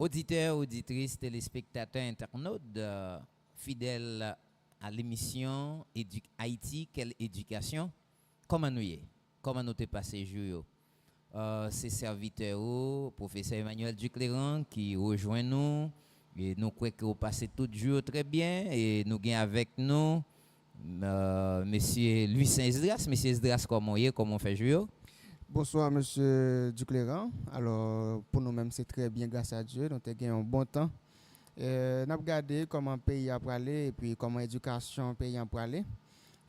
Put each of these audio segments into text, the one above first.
Auditeurs, auditrices, téléspectateurs, internautes, fidèles à l'émission Haïti, quelle éducation? Comment nous y est? Comment nous t'es passé jour? C'est serviteur, professeur Emmanuel Ducléran qui rejoint nous. Et nous croyons que vous passez tout le jour très bien. Et nous gagnons avec nous Monsieur Louis Esdras. Monsieur Esdras, comment on fait jour? Bonsoir, monsieur Ducléran. Alors, pour nous-mêmes, c'est très bien, grâce à Dieu. Nous avons gagné un bon temps. Nous avons regardé comment le pays a parlé et puis comment l'éducation pays a parlé.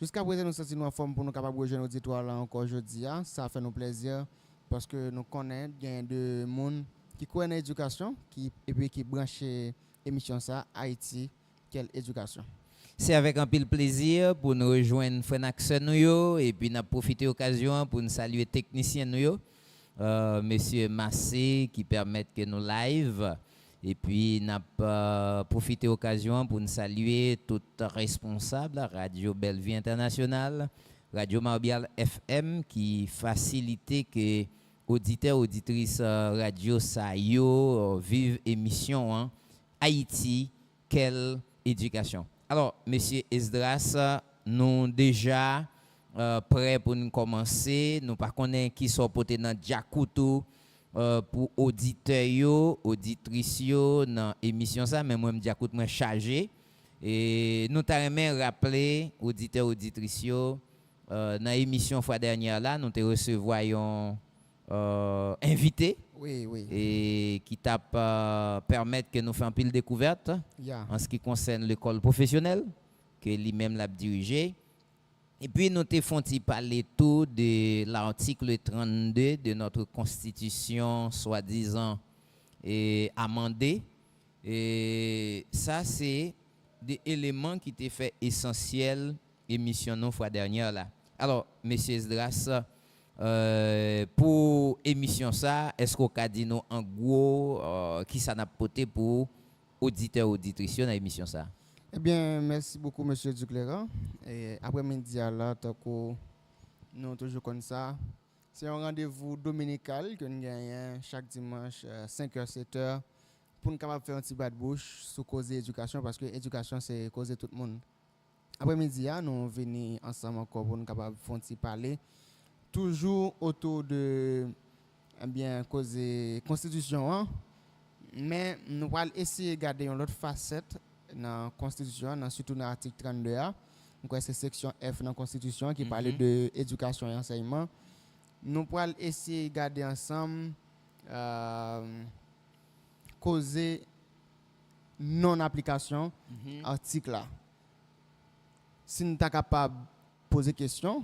Jusqu'à présent, nous sommes en forme pour nous capables de rejoindre l'auditoire là encore aujourd'hui. Ça fait nous plaisir parce que nous connaissons bien de monde qui connaît l'éducation et puis qui branche l'émission ça, Haïti, quelle éducation. C'est avec un pile plaisir pour nous rejoindre Frenax nous et puis nous profiter de l'occasion pour nous saluer technicien nous monsieur Massé qui permet que nous live et puis nous profiter de l'occasion pour nous saluer tout responsable Radio Bellevue Internationale, Radio Marbial FM qui facilite que auditeurs auditrices radio ça vive émission Haïti quelle éducation. Alors, Monsieur Esdras, nous déjà prêts pour nous commencer. Nous ne connaissons pas qui sont portés dans Djakoutou pour auditeurs, auditrices dans l'émission ça, mais moi, Djakoutou m'a chargé. Et nous t'aimerais rappeler, auditeurs, auditrices, dans l'émission fois dernière là, nous te recevions invité. Oui, oui. Et qui t'a permettre que nous fassions un pile découverte en ce qui concerne l'école professionnelle que lui-même l'a dirigé. Et puis nous te font parler tout de l'article 32 de notre constitution soi-disant amendée. Et ça c'est des éléments qui t'ont fait essentiel émission nous fois dernière là. Alors monsieur Esdras, pour émission ça, est-ce qu'on a dit nous en gros qui ça n'a porté pour auditeurs auditrices dans l'émission ça? Eh bien, merci beaucoup monsieur Ducléran. Et après-midi là, nous toujours comme ça. C'est un rendez-vous dominical que nous gagnons chaque dimanche 5h 7h pour nous capable faire un petit bas de bouche sur cause éducation parce que l'éducation c'est causer tout le monde. Après-midi nous venons ensemble encore pour nous capable faire un petit parler toujours autour de causer constitution mais nous allons essayer de garder une autre facette dans la constitution surtout dans l'article 32 donc c'est section F dans la constitution qui parle de éducation et enseignement. Nous allons essayer de garder ensemble causer non application article là. Si nous sommes capables de poser question,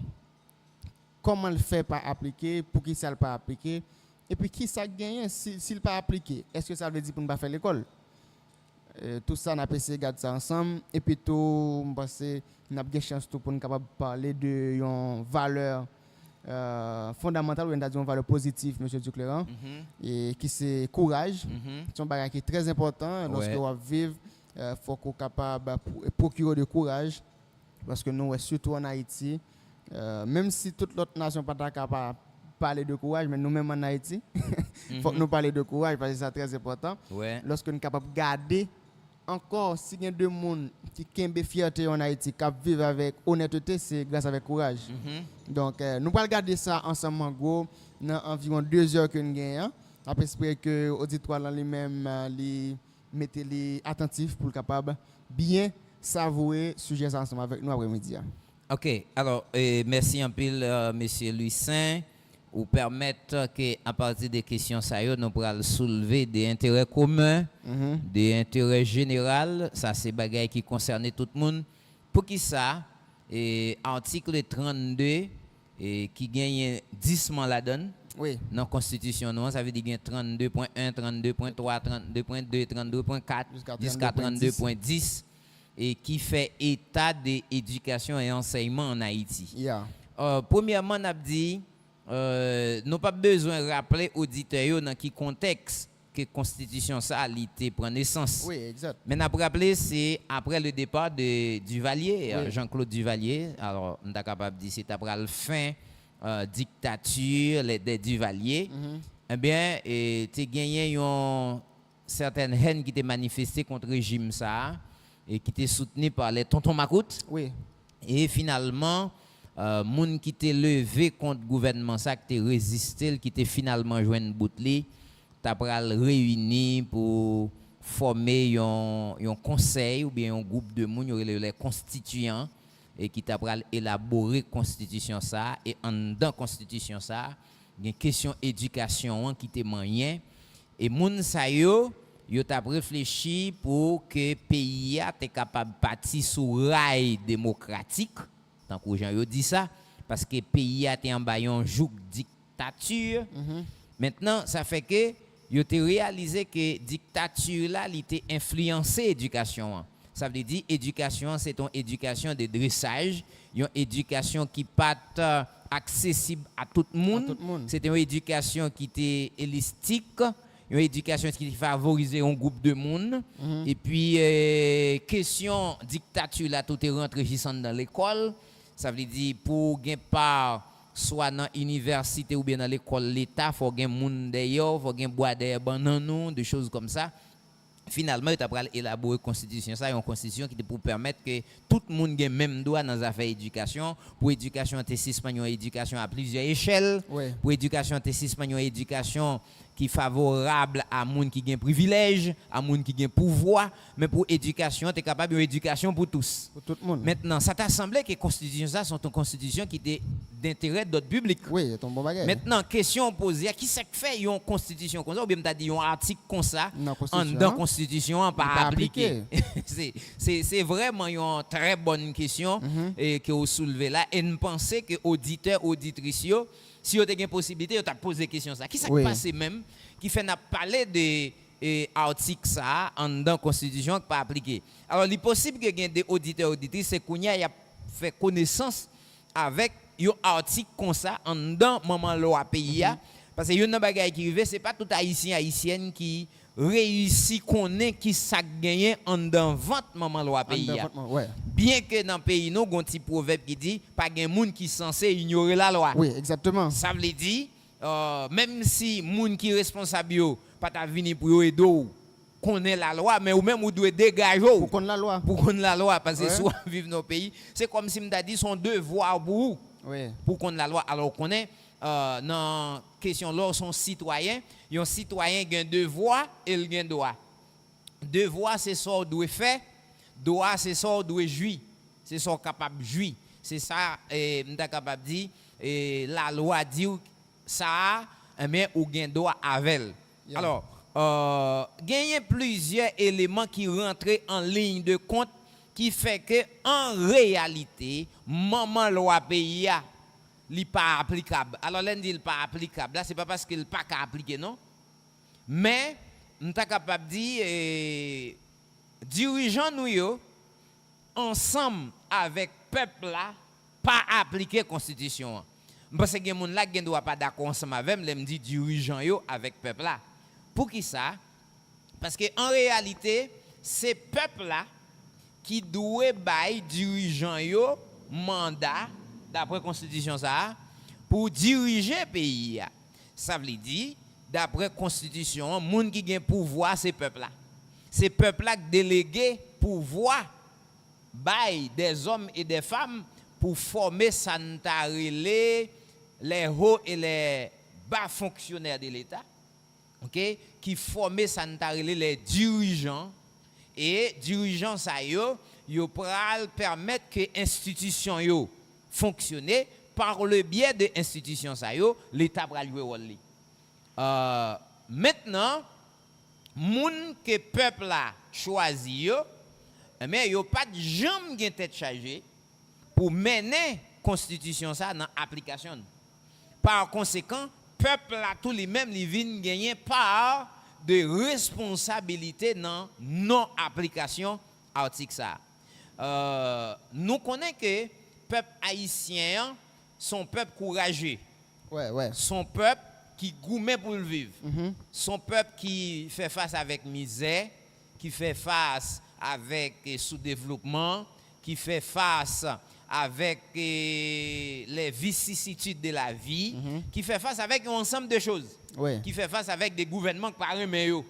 comment le fait pas appliquer, pour qui ça le pas appliquer, et puis qui ça gagne s'il pas appliqué. Est-ce que ça veut dire pour ne pas faire l'école? Tout ça, on a essayé de garder ça ensemble, et puis tout, on a une chance pour nous capable parler de une valeur fondamentale, ou une valeur positive, M. Ducléran, et qui c'est courage. C'est un bagage qui est très important. Lorsque on vit, il faut qu'on soit capable de procurer du courage, parce que nous, surtout en Haïti, même si toute l'autre nation n'est pas capable de parler de courage, mais nous-mêmes en Haïti, il faut que nous parlions de courage parce que c'est très important. Lorsque nous sommes capables de garder encore, s'il y a deux personnes qui ont fierté en Haïti, qui vivent avec honnêteté, c'est grâce avec courage. Donc, nous allons garder ça ensemble en gros, dans environ 2 heures que nous gagnons. Après, j'espère que l'auditoire lui-même mettez-les attentifs pour le capable bien savourer sujet ensemble avec nous après-midi. OK. Alors, merci un peu, monsieur Louis Saint, pour permettre qu'à partir des questions, nous pourrons soulever des intérêts communs, des intérêts généraux. Ça, c'est des choses qui concernent tout le monde. Pour qui ça, article 32, qui gagne 10 mois la donne. Oui. Dans la Constitution, ça veut dire qu'il y a 32.1, 32.3, 32.2, 32.4 jusqu'à 32.10. Et qui fait état de l'éducation et enseignement en Haïti. Premièrement, on a dit, nous pas besoin de rappeler aux auditeurs dans quel contexte que la Constitution ça a prend naissance. Oui, exact. Mais on a rappelé, c'est après le départ de Duvalier, Jean-Claude Duvalier. Alors, on est capable de dire c'est après la fin dictature des Duvalier. Eh bien, tu as gagné un certaines haines qui étaient manifestées contre le régime ça et qui étaient soutenues par les tontons Macoute. Oui. Et finalement, moun qui étaient levé contre le gouvernement ça, qui étaient résisté, qui étaient finalement joint boutli, t'as pral réuni pour former un conseil ou bien un groupe de moun, les constituants, et qui t'a pral élaborer constitution ça, et en dans constitution ça, il y a une question éducation qui était moyen, et moun sa yo t'a réfléchi pour que le pays soit capable de partir sur rail démocratique, tant que Jean yo dit ça, parce que le pays a été en bas un joug dictature. Maintenant, ça fait que yo te réalisé que dictature là, il était influencé l'éducation. Ça veut dire éducation, c'est une éducation de dressage, une éducation qui pas accessible à tout le monde. C'est une éducation qui était élastique, une éducation qui favorisait un groupe de monde. Et puis question dictature là, tout est rentré dans l'école. Ça veut dire pour gagner part soit dans l'université ou bien dans l'école l'État, il faut gagner monde d'ailleurs, il faut gagner bois d'ailleurs, bananou, des choses comme ça. Finalement, il a élaboré une constitution, ça, une constitution qui est pour permettre que tout le monde ait même droit dans les affaires d'éducation. Pour l'éducation, il y a éducation à plusieurs échelles. Oui. Pour l'éducation, il y a éducation qui est favorable à gens qui ont privilège, à gens qui ont pouvoir. Mais pour l'éducation, tu es capable d'une éducation pour tous. Pour tout le monde. Maintenant, ça t'a semblé que les constitutions, ça, sont une constitution qui est d'intérêt d'autres publics. Oui, c'est un bon bagage. Maintenant, question posée, qui c'est qui fait une constitution comme ça, ou bien tu as dit un article comme ça, dans la constitution, pas appliqué. C'est vraiment une très bonne question que vous soulevez là. Et nous pensons que auditeurs, auditrices, si vous avez une possibilité, vous avez posé la question ça. Qui s'est passé même, qui fait parler de article ça, dans la constitution, qui pas appliqué. Alors, il est possible que des auditeurs, auditrices, c'est qu'on a fait connaissance avec un article comme ça, dans le moment loi pays. Parce que y a une bagaille qui arrive, c'est pas tout haïtien, haïtienne qui réussit connaît qui ça gagné en dans vente maman loi pays. Bien que dans le pays nous gon petit proverbe qui dit pas gen moun qui censé ignorer la loi. Oui, exactement. Ça veut dire même si moun qui responsable yo pas ta venir pour yo aider connaît la loi mais ou même ou doit dégager pour connaître la loi. Pour connaître la loi parce que soit vivre dans le pays, c'est comme si m'ta dit son devoir pour pour connaître la loi alors qu'on est dans question là son citoyen, un citoyen a un devoir et il a un droit. Devoir c'est ça qu'on doit faire, droit c'est ça qu'on doit jouir, c'est ça qu'on est capable de jouir. C'est ça m'ta capable dire la loi dit ça mais ou gain droit avec. Alors gagner plusieurs éléments qui rentrent en ligne de compte qui fait que en réalité maman loi pays n'est pas applicable. Alors, l'on dit pas applicable. Là, ce n'est pas parce qu'il n'est pas appliqué, non? Mais, nous sommes capables de dire, dirigeants nous, ensemble avec le peuple, là, pas appliquer la Constitution. Parce que les gens là ne doivent pas d'accord ensemble avec moi, je dis dirigeants avec le peuple. Là. Pour qui ça? Parce qu'en réalité, c'est le peuple là qui doit bailler dirigeants mandat d'après la Constitution, ça, pour diriger le pays. Ça veut dire, d'après la Constitution, les gens qui ont pouvoir, c'est le peuple-là. C'est le peuple-là qui délégué pouvoir des hommes et des femmes pour former les hauts et les bas fonctionnaires de l'État, okay? Qui forment les dirigeants. Et dirigeants, ça, yo permettre que l'institution fonctionne par le biais de l'institution l'État va jouer rôle. Maintenant, moun que peuple a choisi mais yo pas de jambe gen tête chargée pour mener constitution ça dans application. Par conséquent, peuple a tout les mêmes li vinn gagner part de responsabilité dans non application article ça. Nous connaissons que peuple haïtien, son peuple courageux. Son peuple qui gourmet pour le vivre. Son peuple qui fait face avec misère, qui fait face avec sous-développement, qui fait face avec les vicissitudes de la vie, qui fait face avec un ensemble de choses, qui fait face avec des gouvernements qui parlent meilleurs.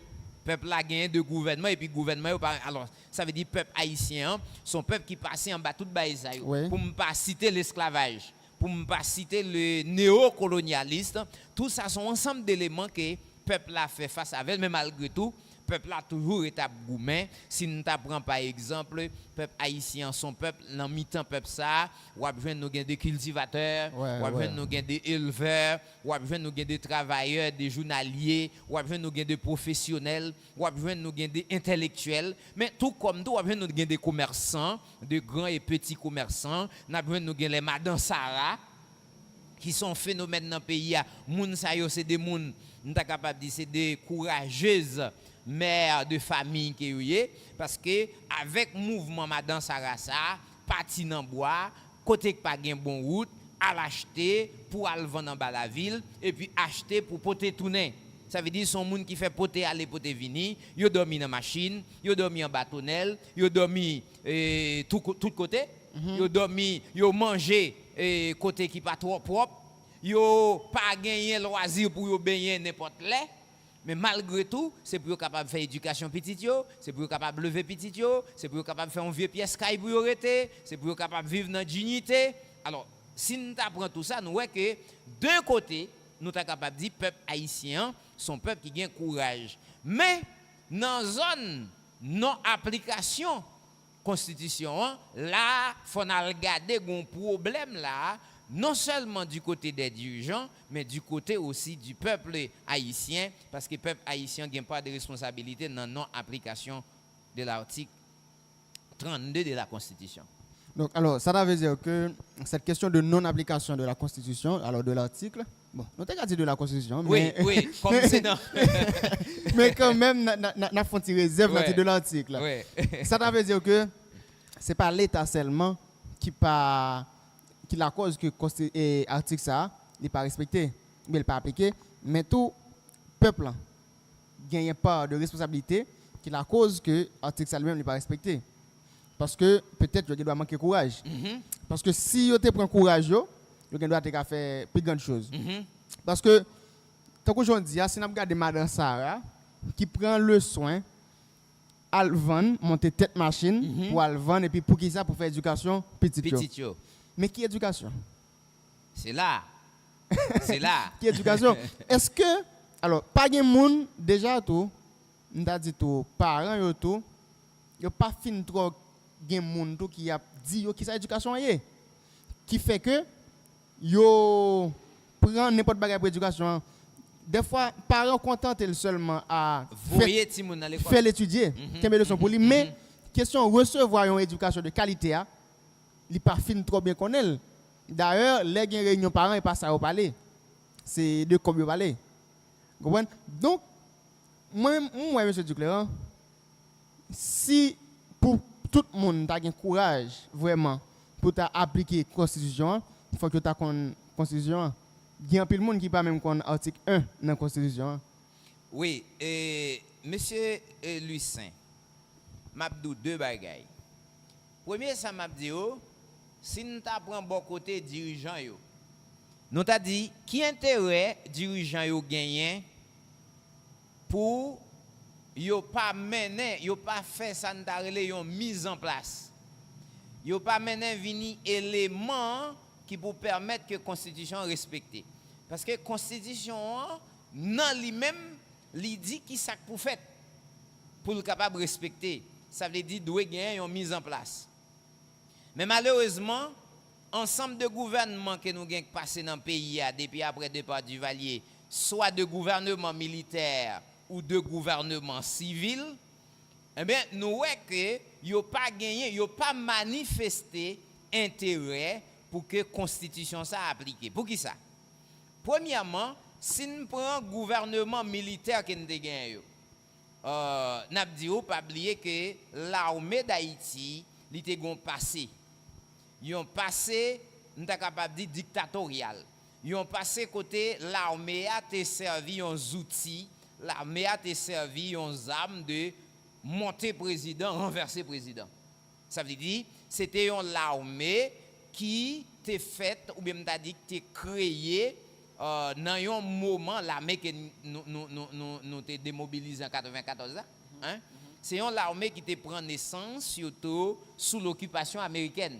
Peuple a gagné de gouvernement et puis gouvernement alors ça veut dire peuple haïtien, son peuple qui passait en bas tout bail ça. Oui. Pour ne pas citer l'esclavage, pour ne pas citer le néocolonialiste, tout ça sont ensemble d'éléments que peuple a fait face avec, mais malgré tout peuple a toujours été gourmet. Si nous prenons par exemple peuple haïtien, son peuple dans mi-temps peuple ça, ou besoin nous des cultivateurs, ou besoin nous des éleveurs, ou besoin nous des travailleurs, des journaliers, ou besoin nous des professionnels, ou besoin nous des intellectuels, mais tout comme nous besoin nous des commerçants, de grands et petits commerçants, nous besoin nous les Madame Sarah qui sont phénomènes dans le pays. Moun sa yo c'est des moun, nous sommes capables de dire c'est des courageuses mère de famille qui est parce que avec mouvement Madame Sarasa parti dans bois côté pas gain bon route à l'acheter pour aller vendre en bas la ville et puis acheter pour poter tourner. Ça veut dire son monde qui fait poter aller poter venir, yo dormi dans machine, yo dormi en bâtonnelle, yo dormi tout côté, yo dormi, yo manger côté qui pas trop propre, yo pas gagner loisir pour yo baigner n'importe là. Mais malgré tout, c'est pour être capable de faire éducation petite, c'est pour être capable de lever petit, c'est pour être capable de faire un vieux pièce caille pour arrêter, c'est pour être capable de vivre dans la dignité. Alors, si nous apprenons tout ça, nous voyons que d'un côté, nous sommes capables de dire que le peuple haïtien, son peuple qui a courage. Mais dans la zone non-application constitution, là, il faut regarder un problème là. Non seulement du côté des dirigeants, mais du côté aussi du peuple haïtien, parce que le peuple haïtien n'a pas de responsabilité dans la non-application de l'article 32 de la Constitution. Donc, alors, ça veut dire que cette question de non-application de la Constitution, alors de l'article, bon, nous avons dit de la Constitution, mais... Oui, comme c'est dans... mais quand même, nous avons une réserve de l'article. Ça veut dire que ce n'est pas l'État seulement qui la cause que l'article ça n'est pas respecté, mais il n'est pas appliqué, mais tout peuple gagne pas de responsabilité qui la cause que l'article ça lui-même n'est pas respecté. Parce que peut-être qu'il doit manquer de courage. Parce que si vous prend courage, vous doit faire plus grande chose. Parce que, tant qu'aujourd'hui, si nous regardons Madame Sarah, qui prend le soin à vendre, monter tête machine, pour le vendre, et puis pour qui ça, pour faire éducation petite. Mais qui éducation? C'est là. C'est là. Qui éducation? Est-ce que, alors, pas de monde, déjà tout, nous avons dit tout, parents, tout, il n'y a pas fin trop de monde qui a dit qui sa éducation est. Qui fait que, yo prend n'importe quoi pour éducation. Des fois, parents contentent seulement à faire l'étudier, qui est leçon pour lui, mais question recevoir une éducation de qualité, il pas fin trop bien connaître. D'ailleurs, les réunions parents et pas ça au palais. C'est de comme au palais. Donc moi monsieur Duclair, si pour tout le monde a un courage vraiment pour appliquer la constitution, il faut que tu aies une constitution. Il y a un peu de monde qui pas même qu'on article 1 dans la constitution. Oui, monsieur Louis Saint, m'a dit deux bagailles. Premier, ça m'a dit, si nous prenons bon côté dirigeant, nous t'a dit, qui intérêt dirigeant yo gagné pour yo pas mener, yo pas faire ça une mise en place. Yo pas mener vini élément qui pour permettre que la constitution respectée. Parce que la constitution non lui-même lui dit qui ça pour faire pour le capable respecter. Ça veut dire doit gagner une mise en place. Mais malheureusement, ensemble de gouvernements que nous avons passé dans le pays depuis après le départ du Valier, soit de gouvernement militaire ou de gouvernement civil, eh bien, nous voyons que n'ont pas gagné, n'ont pas manifesté intérêt pour que la Constitution soit appliquée. Pour qui ça? Premièrement, si nous prenons le gouvernement militaire que nous avons gagné, nous avons pas oublié que l'armée d'Haïti, il était passé. Ils ont passé, nous sommes capables de dire dictatorial. Ils ont passé côté l'armée a été servi un outils, l'armée a été servi un arme de monter président, renverser président. Ça veut dire c'était l'armée qui t'est faite ou bien t'a dit que t'es créé dans un moment, l'armée que nous te démobilisé en 94, hein? C'est une armée qui te prend naissance surtout sous l'occupation américaine.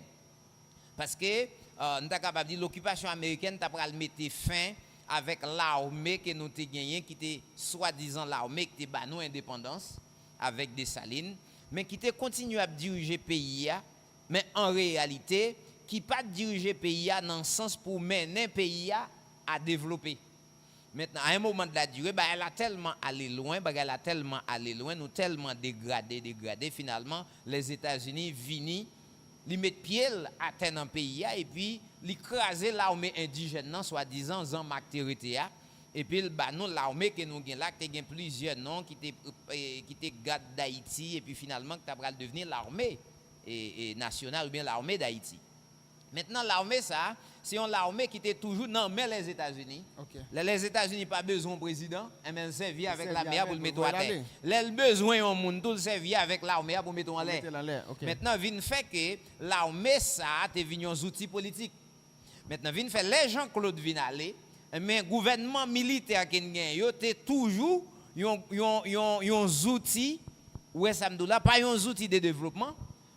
Parce que nous sommes capables de dire l'occupation américaine t'a pral mettre fin avec l'armée que nous avons gagnée, qui était soi-disant l'armée qui était ba nous indépendance avec Dessalines, mais qui était continué à diriger le pays, mais en réalité, qui pas diriger le pays dans le sens pour mener le pays à développer. Maintenant, à un moment de la durée, elle a tellement allé loin, nous tellement dégradé, finalement, les États-Unis viennent, ils mettent pied à terre dans le pays, et puis, ils écrasent l'armée indigène, soi-disant, Jean-Marc Territéa, et puis, nous, l'armée que nous avons là, qui a plusieurs noms, qui étaient garde d'Haïti, et puis, finalement, qui a devenir l'armée nationale, ou bien l'armée d'Haïti. Maintenant, l'armée, ça, c'est une armée qui était toujours dans les États-Unis. Okay. Les États-Unis n'ont pas besoin de président, mais ils servent avec l'armée pour le mettre à terre. Les besoins ont monde tout servi avec l'armée pour mettre en l'air. Okay. Maintenant, vient fait que l'armée, ça, est venu un outil politique. Maintenant, vient fait les gens Claude Vinalé, mais le gouvernement militaire qui gagne, c'est toujours un outil, ouais, ça me dit là, pas un outil de développement,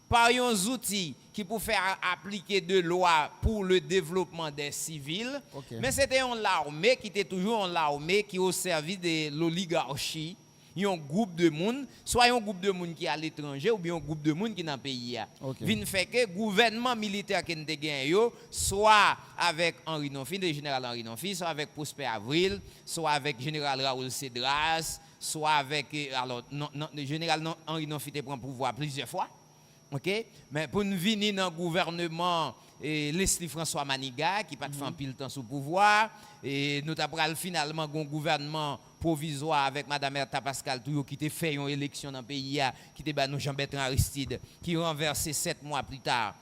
pas un outil qui pour faire appliquer de lois pour le développement des civils, mais c'était une armée qui était toujours une armée qui au service de l'oligarchie, un groupe de monde, soit un groupe de monde qui est à l'étranger ou bien un groupe de monde qui est dans le pays. Vin fait que le gouvernement militaire qui nous gagné, soit avec Henri Nonfi, le général Henri Nonfi, soit avec Prosper Avril, soit avec le général Raoul Cedras, soit avec le général Henri Nonfi te prend pouvoir plusieurs fois. OK, mais pour nous venir dans le gouvernement Leslie François Maniga qui pas de faire pile temps sous pouvoir et nous avons finalement un gouvernement provisoire avec madame Erta Pascal Touyo qui a fait une élection dans le pays qui était nous Jean-Bertrand Aristide qui renversé 7 mois plus tard.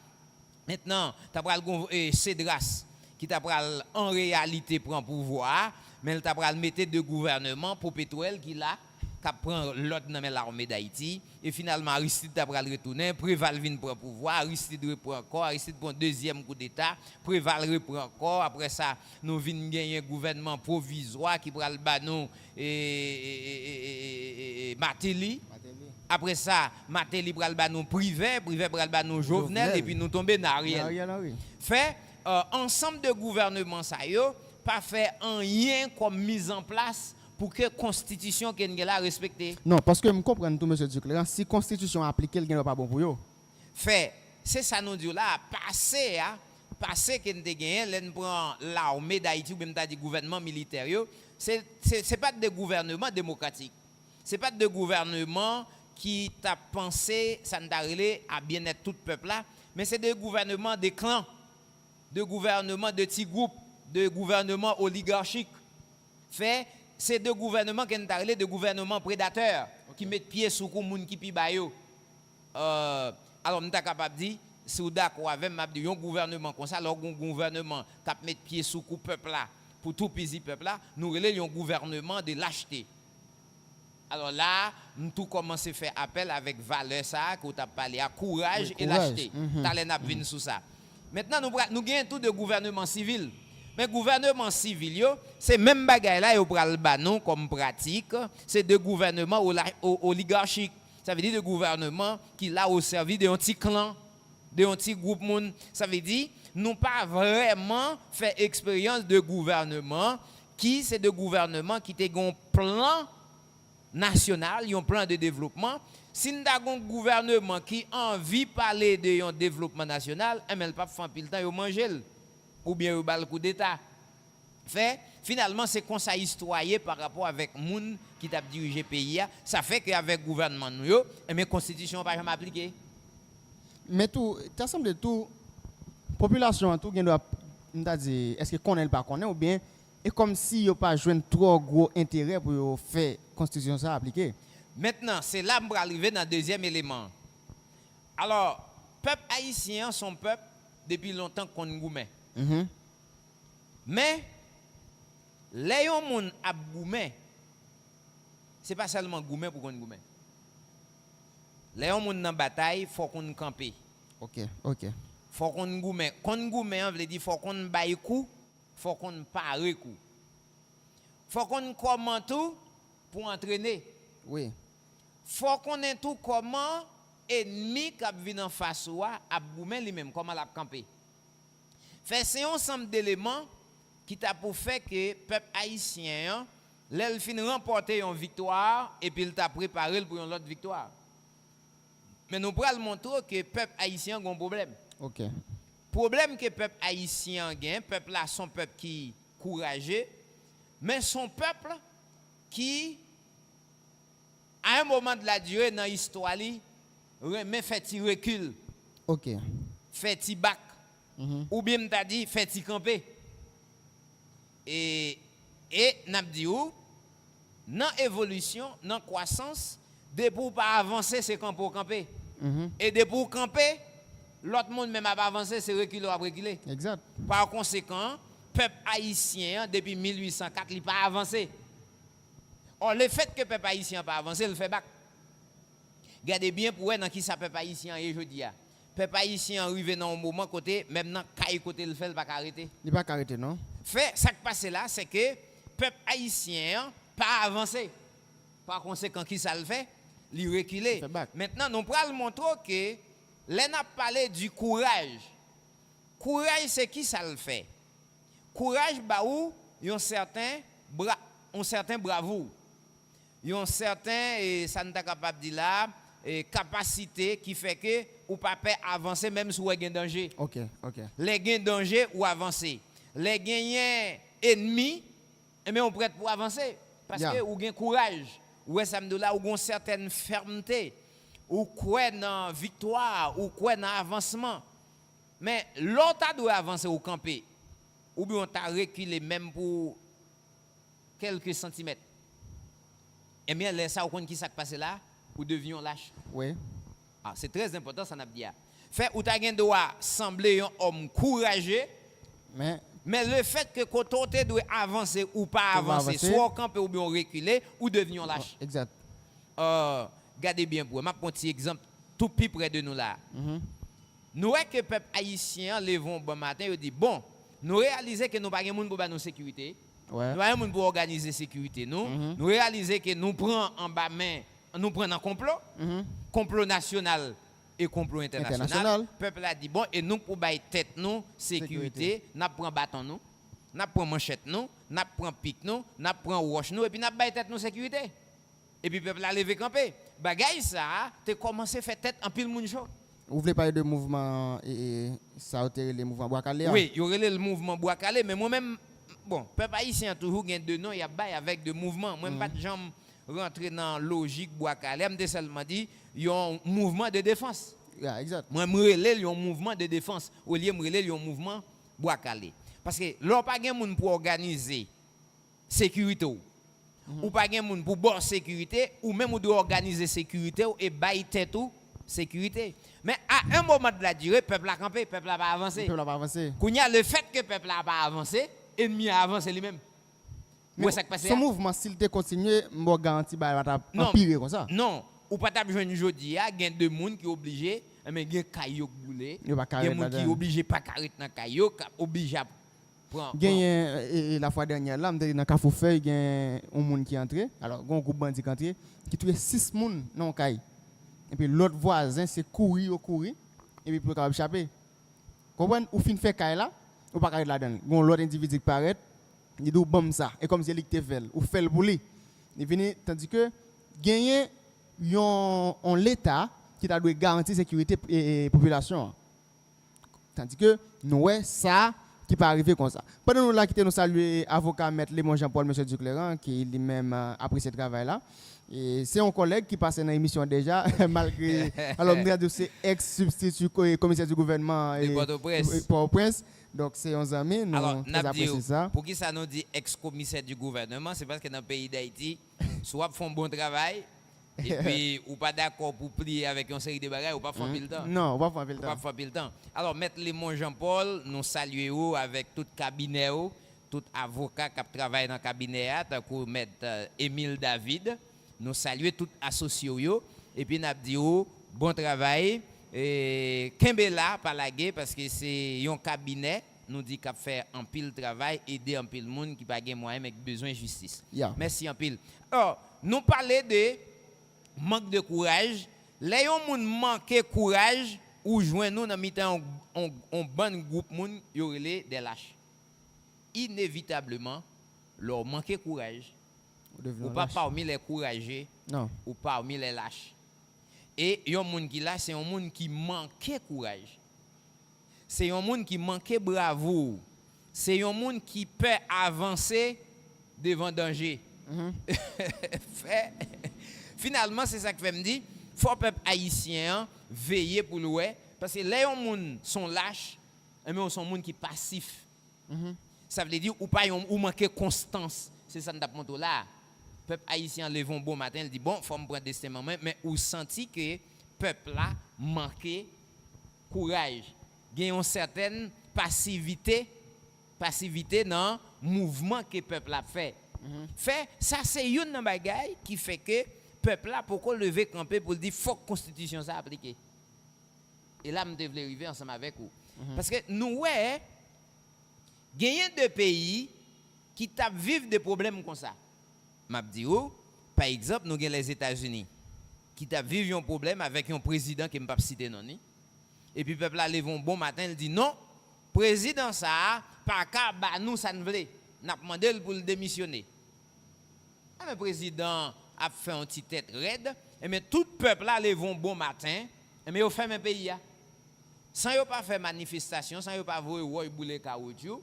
Maintenant, tu as Cedras qui t'a en réalité prend pouvoir mais tu as mettre de gouvernement pour Pétrole qui là qui prend l'autre dans l'armée d'Haïti et finalement Aristide t'a retourné, Préval vient prendre pouvoir, Aristide reprend encore, Aristide prend deuxième coup d'état, Préval reprend encore, après ça nous venons gagner un gouvernement provisoire qui prend le banon et Matéli. Après ça, Matéli prend le banon privé prend le banon Jovenel et puis nous tomber dans Ariel. Fait ensemble de gouvernements ça yo pas fait rien comme mise en place pour que la constitution qu'elle a respectée. Non, parce que je comprends tout, monsieur Duclerc. Si la constitution appliquée, elle n'est pas bon pour vous. Fait, c'est ça nous dit là, passer qu'elle a gagné, elle prend l'armée d'Haïti ou même dit gouvernement militaire, c'est pas de gouvernement démocratique. C'est pas de gouvernement qui t'a pensé, ça n'a à bien-être tout le peuple là, mais c'est des gouvernements de clans, de gouvernements de petits groupes, de gouvernements oligarchiques. Fait, c'est deux gouvernements qui ont parlé de gouvernements prédateurs qui mettent pied sous le monde qui pibayo. Alors, nous sommes capables de dire, si vous êtes d'accord avec un gouvernement comme ça, alors un gouvernement qui met pied sous le peuple là, pour tout pays peuple là, nous relèvons un gouvernement de lâcheté. Alors là, nous tout commencé à faire appel avec valeur ça, que vous avez parlé, à courage et lâcheté. Nous sous ça. Maintenant, nous gagnons tout de gouvernement civil. Mais le gouvernement civil, c'est même bagaille là, yo pral banon comme pratique, c'est de gouvernement oligarchique. Ça veut dire de gouvernement qui là au service de un petit clan, de un petit groupe monde. Ça veut dire nous pas vraiment fait expérience de gouvernement qui c'est de gouvernement qui te un plan national, un plan de développement. Si nous avons un gouvernement qui a envie de parler de un développement national, il ne pas faire pile temps yo manger ou bien au bal coup d'état. Fait finalement c'est conseil historien par rapport avec moun qui t'a dirigé pays, ça fait qu'avec gouvernement nous yo, mais constitution pas jamais appliquée. Mais tout, ça semble tout population tout doit dit est-ce que connaît pas connaît ou bien et comme si yo pas joindre trop gros intérêt pour faire constitution ça appliquer. Maintenant, c'est là pour arriver dans le deuxième élément. Alors, peuple haïtien son peuple depuis longtemps qu'on goumé. Mais les gens qui ont goumé, ce n'est pas seulement goumé pour qu'on goumé. Les gens qui ont dans la bataille, il faut qu'on campe. OK. Faut qu'on goumé. Qu'on goumé, on veut dire faut qu'on baille coup, faut qu'on pare coup. faut qu'on comment tout pour entraîner. Oui. Faut qu'on ait tout comment ennemi qui vient en face ou a boumer lui-même comment l'a camper. Fait c'est un ensemble d'éléments qui t'a pour faire que peuple haïtien l'el fin remporter une victoire et puis il t'a préparé pour une autre victoire. Mais nous prenons montrer que peuple haïtien a un problème. OK. Problème que peuple haïtien gagne, peuple là son peuple qui courageux, mais son peuple qui à un moment de la durée dans l'histoire mais fait il recul. OK. Fait il bac. Ou bien t'a dit fait il camper. Et n'a dit ou dans évolution, dans croissance, de pour pas avancer c'est camper. Et de pour camper, l'autre monde même a pas avancé c'est reculer ou reculer. Exact. Par conséquent, peuple haïtien depuis 1804 il pas avancé. Or le fait que peuple haïtien pas avancé, il fait bac. Regardez bien pour dans qui ça peuple haïtien et jeudi a. Peuple haïtien arrivé dans un moment côté même dans caille côté il fait il pas arrêter. Il pas arrêter non. Fait ça qui passe là c'est que peuple haïtien pas avancé. Par conséquent qui ça le fait, il reculer. Maintenant nous pral montrer que là n'a parlé du courage. Courage c'est qui ça le fait. Courage ba ou un certain bravoure. Un certain et ça ne t'a capable dire là capacité qui fait que ou pas peut avancer même si vous avez danger. OK. Les gains danger ou avancer. Les gagnants ennemis mais on prête pour avancer parce que ou gain courage. Ou ça me là ou une certaine fermeté ou quoi dans victoire ou quoi dans avancement. Mais l'autre doit avancer ou camper. Ou bien on t'a reculé même pour quelques centimètres. Et bien laisse ça au qui ça passe là ou devions lâche. Oui. Ah, c'est très important ça n'a dit. Fait ou t'a doit sembler un homme courageux. Mais le fait que quand on doit avancer ou pas avancer, soit camper ou bien reculer ou devions lâche. Exact. Regardez bien pour moi, un petit exemple tout plus près de nous là. Nous voyons que le peuple haïtien levons bon matin et dit bon, nous réalisons que nous n'avons pas de monde pour nous sécurité. Ouais. Nous avons pour organiser la sécurité. Nous réalisons que nous prenons en bas main, nous prenons un complot, complot national et complot international. Le peuple a dit bon, et nous pour bailler tête nous, sécurité, nous prenons bâton nous, nous prenons manchette nous, nous prenons pic nous roche nous, et puis nous bailler tête nous sécurité. Et puis le peuple a levé campé. Bagay ça, tu commencé à faire tête en pile moun chaud. Vous voulez parler de mouvement et ça a été le mouvement Bois-Calais? Oui, il y aurait le mouvement Bois-Calais, mais moi-même, bon, peuple haïtien toujours gagne de nom, il y a bail avec de mouvements. Moi, pas de jambes rentrer dans la logique Bois-Calais, je seulement dit, il y a un mouvement de défense. Yeah, exact. Moi, je relève un mouvement de défense, au lieu de relève un mouvement Bois-Calais. Parce que l'on pas de monde pour organiser sécurité. Ou pas de monde pour bonne sécurité, ou même ou doit organiser sécurité et bailler tête ou sécurité. Mais à un moment de la durée, le peuple a campé, le peuple n'a pas avancé. Le peuple n'a pas avancé. Quand il y a le fait que le peuple n'a pas avancé, l'ennemi a avancé lui-même. Mais ce mouvement, s'il te continue, je garantis qu'il va empirer comme ça. Non, ou pas besoin de aujourd'hui, il y a des gens qui sont obligés, mais il y a des cailloux boulés. Il y a des gens qui sont obligés pas carrer dans caillou, obligés à prendre. La fois dernière, là, dans Cafoufeuille, il y a un monde qui est entré. Alors, il y a un groupe bandit qui est entré, qui tue 6 personnes dans le caillou. Et puis l'autre voisin, c'est courir, et puis pour échapper. Comprenez? Ou fin fait caillou là, ou pas carrer là-dedans. Il y a l'autre individu qui paraît, il dit bon ça, et comme si il était fait, ou fait le boulot. Tandis que, gagner un l'État qui doit garantir la sécurité et la population. Tandis que nous, ça qui peut arriver comme ça. Pendant nous là, nous saluer avocat maître Lémon Jean-Paul, M. Ducléran, qui lui-même apprécie ce travail-là. C'est un collègue qui passe dans l'émission déjà, malgré. Alors, nous c'est ex-substitut commissaire du gouvernement et Port-au-Prince. Donc, c'est un ami, nous apprécions ça. Pour qui ça nous dit ex-commissaire du gouvernement, c'est parce que dans le pays d'Haïti, soit font bon travail, et puis, ou pas d'accord pour plier avec une série de bagages, ou pas faire le temps. Non, ou pas faire le temps. Alors, maître Lémon Jean-Paul, nous saluons avec tout cabinet, tout avocat qui travaille dans le cabinet, tant maître Émile David. Nous saluons tous associés, et puis nous disons bon travail. Et Kembela, pas la guerre, parce que c'est un cabinet nous dit qu'a fait un pile travail, aider un pile monde qui pas gain moyen mais besoin de justice. Yeah. Merci un pile. Alors, nous parler de manque de courage. Là yon moun manque courage ou joindre nous dans mitan on bon groupe moun yo relé des lâches. Inévitablement, leur manquer courage. Ou pas parmi les courageux, non, ou parmi les lâches. Et yon moun qui lâche, c'est un moun qui manquait courage. C'est un monde qui manquait bravoure. C'est un monde qui peut avancer devant danger. Finalement, c'est ça que fait me dire, faut peuple haïtien veiller pour le ouais parce que les gens sont lâches, mais sont monde qui passif. Ça veut dire ou pas ou manquer constance. C'est ça nous montre là. Peuple haïtien lève un bon matin, il dit bon, faut me prendre destin mais ou senti que peuple là manquait courage. Il y a une certaine passivité dans le mouvement que le peuple a fait. Fait ça, c'est une bagaille qui fait que le peuple a pour lever camper pour dire faut que la constitution soit appliquée. Et là, je devais arriver ensemble avec vous. Parce que nous, ouais, il y a deux pays qui vivent des problèmes comme ça. Je dis, par exemple, nous avons les États-Unis qui vivent un problème avec un président qui ne peut pas citer non. Et puis le peuple a levé un bon matin, il dit non, président ça, par cas, bah, nous ça ne voulait. N'a demandé pour le démissionner. Mais le président a fait un petit tête raide, et mais tout le peuple a levé un bon matin, et mais il fait un pays. Sans il pas faire manifestation, sans il pas voir bouler caoutchouc.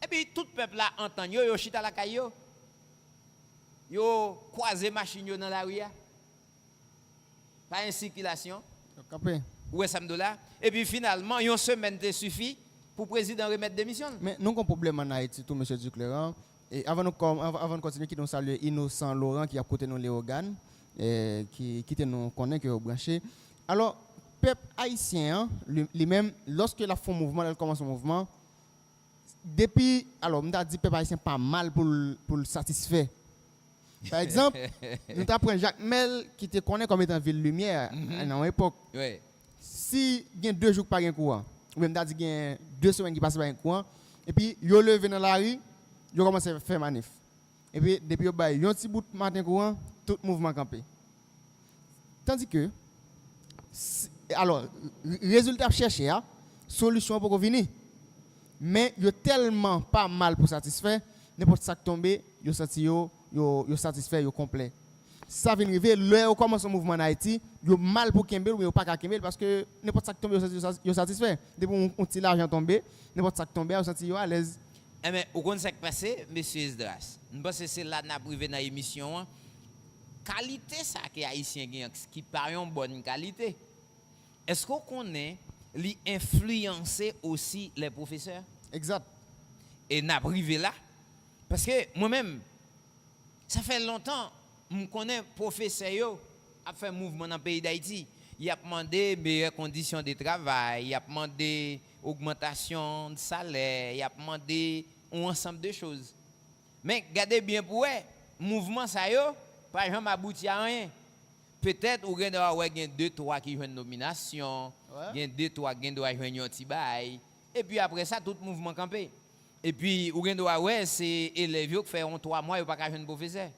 Et puis tout le peuple a entendu, yo chita la caillou. Yo croisé machine dans la rue. Pas une circulation. Ouais, ça me là. Et puis finalement, une semaine te suffit pour le président remettre démission. Mais nous avons un problème en Haïti, tout, M. Ducléran. Et avant de continuer, nous saluons Innocent Laurent qui a côté nous les organes, qui nous connaît, qui est branché. Alors, peuple haïtien, lui-même, lorsque la font mouvement, elle commence un mouvement, depuis, alors, on a dit peuple haïtien pas mal pour le satisfaire. Par exemple, nous avons Jacques Mel qui te connaît comme étant Ville Lumière à une époque. Ouais. Si il y a 2 jours par un courant, ou même il y a 2 semaines qui passent par un courant, et puis yo levé dans la rue, yo commence à faire manif. Et puis depuis yo bay un petit bout de matin courant, tout mouvement campé. Tandis que alors résultat cherché solution pour venir. Mais yo tellement pas mal pour satisfaire, n'importe ça qui tombe, yo senti yo satisfait yo complet. Ça vient arriver là commence un mouvement en Haïti, yo mal pour Kembel mais yo pas Kembel parce que n'importe ça qui tombe yo satisfait. Depuis on tire l'argent tomber, n'importe ça qui tombe yo senti yo à l'aise. Eh mais au compte ça qui passé monsieur Esdras. Je pense que c'est là n'a privé dans émission qualité ça que haïtien gagne qui par une bonne qualité. Est-ce qu'on connaît li influencer aussi les professeurs? Exact. Et n'a privé là parce que moi-même ça fait longtemps je connais professeur yo a fait mouvement dans le pays d'Haïti. Il a demandé meilleures conditions de travail, il a demandé augmentation de salaire, il a demandé un ensemble de choses. Mais regardez bien pour eux, mouvement ça yo pas jamais abouti à rien. Peut-être ou gen ouais 2 3 qui jouent nomination, gen 2 3 gen doit jouer un petit bail et puis après ça tout mouvement campé. Et puis ou gen ouais c'est élèves qui fait 3 mois yo pas ka jouer professeur.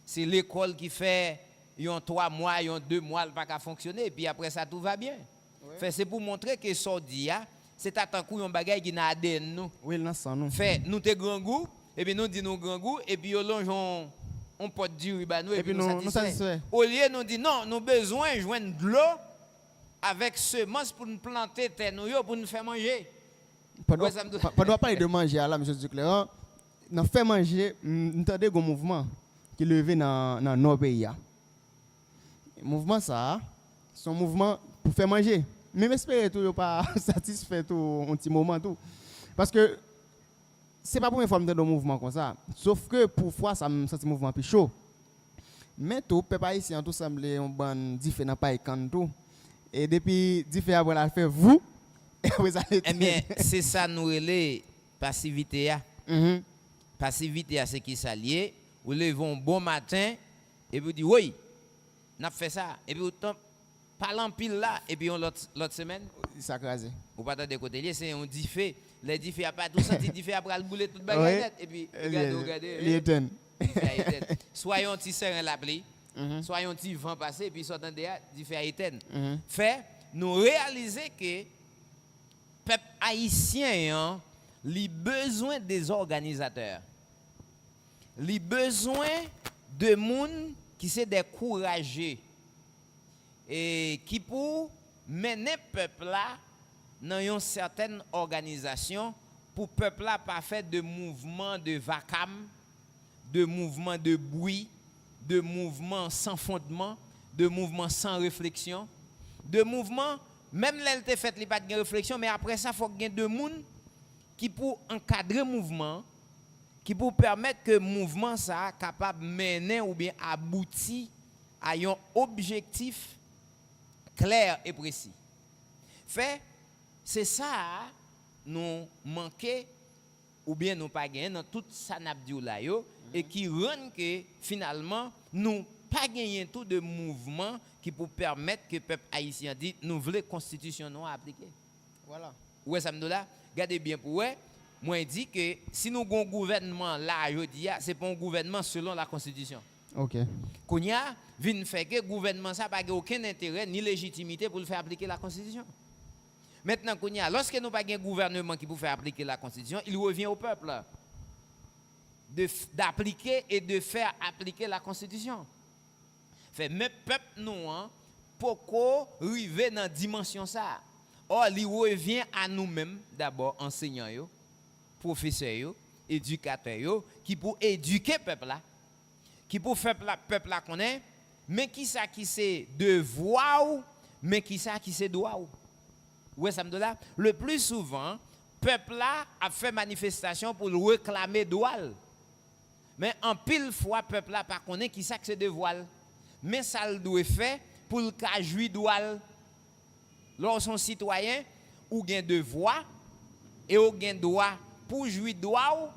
C'est l'école qui fait yon 3 mois, yon 2 mois, pas qu'à fonctionner, et puis après ça, tout va bien. Ouais. C'est pour montrer que ce dia, c'est à tant coup yon bagay qui n'a ADN nous. Oui, là, ça nous. Fait, nous te grand goût, et puis nous disons grand goût, et puis yon longe on pot dire ribanou, et puis nous satisfait. Au lieu nous dit non, nous besoin de joindre de l'eau avec semences pour nous planter terre nous pour nous faire manger. Pas doit parler de manger là, monsieur Ducléran. Nous fait manger, nous entendez un mouvement qui est levé dans nos pays. Le mouvement ça, c'est un mouvement pour faire manger. Même espérer tout pas satisfait tout un petit moment tout. Parce que c'est pas pour une forme de mouvement comme ça. Sauf que parfois ça me sent un mouvement plus chaud. Mais tout peuple haïtien tout semble un bon différent pas quand tout. Et depuis différent après la fait vous et vous allez. Eh bien, c'est ça nous relais passivité Passivité c'est qui s'allier. Vous levez un bon matin et vous dites oui, on a fait ça. Et puis autant parlant pile là et puis l'autre semaine. Ça crase. Ou pas de côté lié, c'est un diffé. Les diffé a pas tout senti, diffé après le boulet toute bagarre net et puis regardez. Soyons petit serein la pluie. Soyons petit vent passer puis sortant dehors, diffé à éteindre. Fait nous réaliser que peuple haïtien li besoin des organisateurs. Li besoin de monde qui c'est des courageux et qui pour mener peuple là dans une certaine organisation pour peuple là pas faire de mouvement de vacarme, de mouvement de bruit, de mouvement sans fondement, de mouvement sans réflexion, de mouvement même là elle fait li pas de réflexion mais après ça faut qu'il y ait de monde qui pour encadrer mouvement, qui pour permettre que mouvement ça capable mener ou bien aboutir à un objectif clair et précis. Fait c'est ça nous manquer ou bien nous pas gagner dans tout ça n'a dit là yo et qui rend que finalement nous pas gagner tout de mouvement qui pour permettre que peuple haïtien dit nous voulons constitution nous appliquer. Voilà. Ouais ça me là, regardez bien pour ouais, moi dit que si nous avons un gouvernement là aujourd'hui, c'est pas un gouvernement selon la constitution. OK. Kounya vient faire que gouvernement ça pas aucun intérêt ni légitimité pour le faire appliquer la constitution. Maintenant kounya lorsque nous pas un gouvernement qui pour faire appliquer la constitution, il revient au peuple d'appliquer et de faire appliquer la constitution. Fait même peuple nous pourquoi arriver dans dimension ça. Or il revient à nous-mêmes d'abord enseignants yo, professeurs yo, éducateurs yo qui pour éduquer peuple là, qui pour faire peuple là connaît mais qui ça qui c'est devoir mais qui ça qui c'est droit. Ouais ça me là le plus souvent peuple là a fait manifestation pour réclamer droit. Mais en pile fois peuple là pas connaît qui ça que c'est devoir. Mais ça le doit faire pour le cas jouir droit. Lorsqu'on citoyen ou gain devoir et ou gain droit pour jouir droit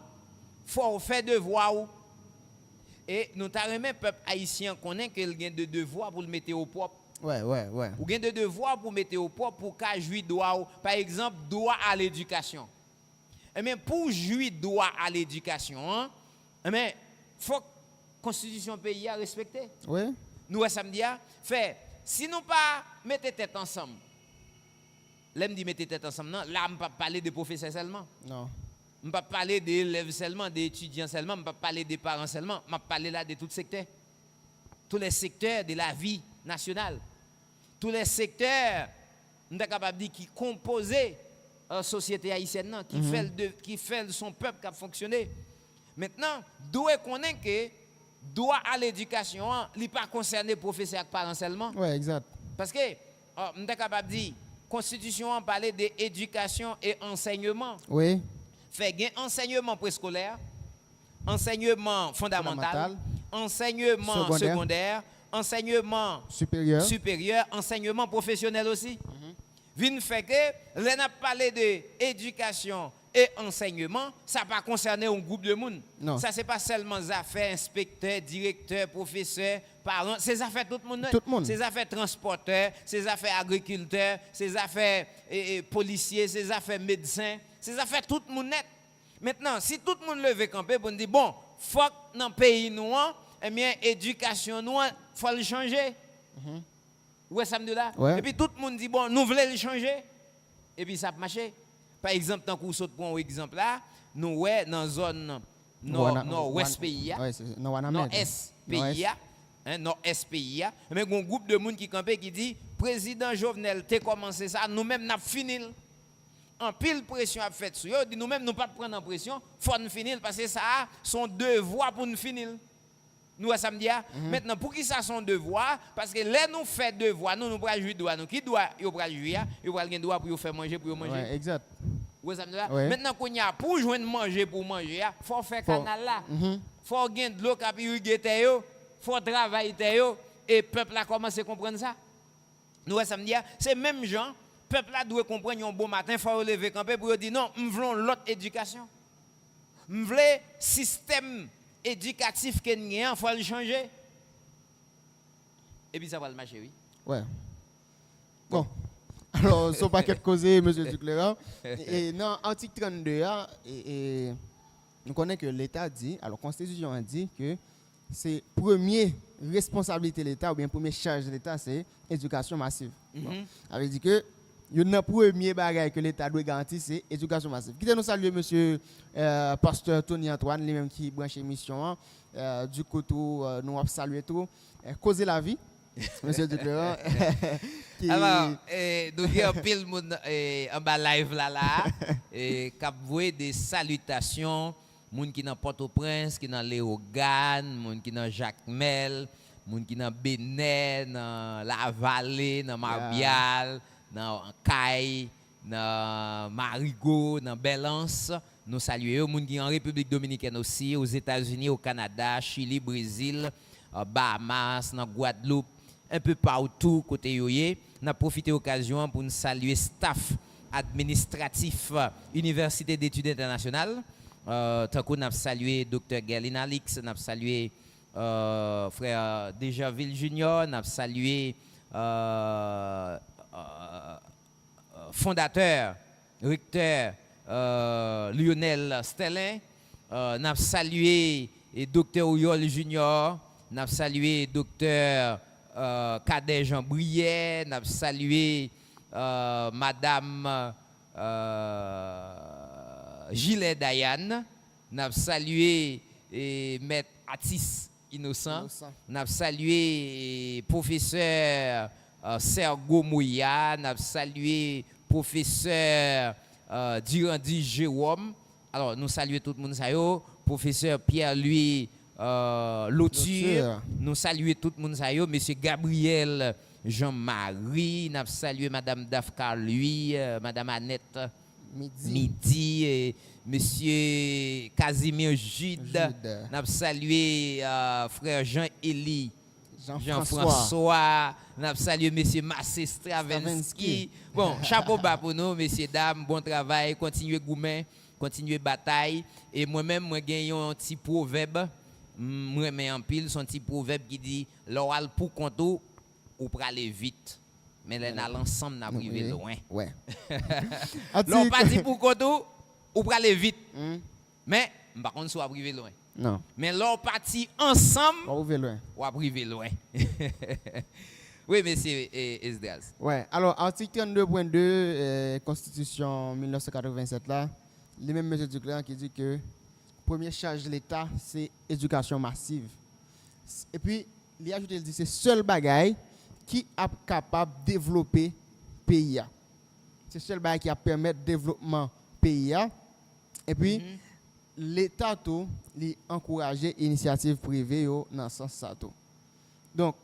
faut faire devoir. Et nous t'arrêter peuple haïtien connaît que le gain de devoir pour le mettre au propre. Ouais. Ou gain de devoir pour mettre au propre pour qu'a jouir droit par exemple droit à l'éducation. Et bien pour jouir droit à l'éducation et bien faut constitution pays à respecter. Oui. Nous samedi fait si nous pas mettre tête ensemble. L'aime dit mettre tête ensemble non, là on pas parler de professeurs seulement. Non. On pas parler des élèves seulement, des étudiants seulement, on pas parler des parents seulement, on parler là de tout secteur. Tous les secteurs de la vie nationale. Tous les secteurs on est capable de dire qui composent la société haïtienne qui fait son peuple qui fonctionner. Maintenant, doit connaître que droit à l'éducation, il n'est pas concerné professeurs et parents seulement. Oui, exact. Parce que on est capable de dire constitution parle d'éducation et enseignement. Oui. Fait gain enseignement préscolaire, enseignement fondamental, enseignement secondaire, enseignement supérieur, enseignement professionnel aussi. Vin fait que l'on a parlé de éducation et enseignement, ça pas concerner un groupe de monde. Non. Ça c'est pas seulement affaires inspecteurs, directeurs, professeurs, parents, c'est affaires tout le monde. Tout le monde. C'est affaires transporteurs, c'est affaires agriculteurs, c'est affaires policiers, c'est affaires médecins, c'est affaires tout le monde net. Maintenant, si tout le monde leve campé pour dire bon, faut que dans le pays nous eh bien éducation nous faut le changer. Ouais ça me dit là. Ouais. Et puis tout le monde dit bon, nous voulons le changer. Et puis ça a marché. Par exemple, tant qu'on saute pour un exemple là, nous ouais dans zone nord-ouest pays. Ouais, c'est nord-est pays. Nord-est pays. Mais un groupe de monde qui campé qui dit président Jovenel t'es commencé ça, nous-mêmes n'a fini. En pile pression a fait sur eux, dit nous-mêmes nous pas prendre en pression, faut nous finir parce que ça a son devoir pour nous finir. Nous ça me dit maintenant pour qui ça son devoir parce que là nous fait devoir nous pas jouer droit nous qui doit yo pas jouer yo pas gain droit pour faire manger pour manger. Ouais, exact. Ouais ça me dit maintenant qu'on y a pour joindre manger pour manger faut faire canal là. Faut gain de l'eau qui irriguer terre yo, faut travailler terre yo et peuple a commencé à comprendre ça. Nous ça me dit c'est même gens peuple là doit comprendre un bon matin faut lever camper pour dire non, nous voulons l'autre éducation. Nous voulons système éducatif que nous avons, il faut le changer. Et puis ça va le marcher, oui. Ouais. Bon. Alors, son paquet de causer, monsieur Duclerc. Et dans l'article 32, et nous connaissons que l'État dit, alors la Constitution a dit que c'est première responsabilité de l'État ou bien première charge de l'État, c'est l'éducation massive. Bon. Ça veut dire que le premier bagage que l'État doit garantir, c'est l'éducation massive. Quittez nous saluer monsieur pasteur Tony Antoine, lui-même qui branche l'émission. Du coup, nous avons salué tout. Causer la vie. Monsieur Duclerc. Alors, nous avons pile monde en bas live là, et cap voué des salutations, monde qui dans Port-au-Prince, qui dans Léogane, monde qui dans Jacmel, monde qui dans Bénin, dans La Vallée, dans Marbial, dans Caille, dans Marigot, dans Belance. Nous saluons monde qui en République dominicaine aussi, aux États-Unis, au Canada, Chili, Brésil, Bahamas, dans Guadeloupe, un peu partout côté yoye. On a profité de l'occasion pour nous saluer staff administratif Université d'études internationales. Tant qu'on a salué Dr. Gerlin Alix, on a salué frère Desjaville Junior, on a salué fondateur, recteur Lionel Stellin, on a salué Dr. Ouyol Junior, on a salué Dr. Cadet Jean Briet, nous avons salué Madame Gilet Dayan, nous avons salué Maître Atis Innocent, nous avons salué professeur Sergo Mouya, nous avons salué professeur Durandi Jérôme. Alors, nous saluons tout le monde, professeur Pierre-Louis Lauture, nous saluons tout le monde, monsieur Gabriel Jean-Marie, nous saluons madame Dafka lui, madame Annette Midi, et monsieur Casimir Jude, nous saluons frère Jean-Élie, Jean-François, nous saluons monsieur Massé Stravinsky. Bon, chapeau bas pour nous, messieurs, dames, bon travail, continuez goumen, continuez bataille. Et moi-même, moi gagne un petit proverbe. Moi, mais en pile, son petit proverbe qui dit l'oral pour compte ou pour aller vite. Mais là, l'ensemble n'a privé loin. Ouais. L'on parti pour compte ou pour aller vite. Mais, par contre, soit privé loin. Non. Mais l'on parti ensemble ou à privé loin. Oui, monsieur Esdras. Ouais. Alors, article 32.2, Constitution 1987 là, les mêmes monsieur Duclerc qui dit que première charge de l'État, c'est éducation massive. Et puis, il a ajouté, il dit, c'est seul bagaille qui est capable de développer le pays. C'est seul bagaille qui a permis le développement pays. Et puis, l'État tout, il encourage l'initiative privée dans ce sens. Donc,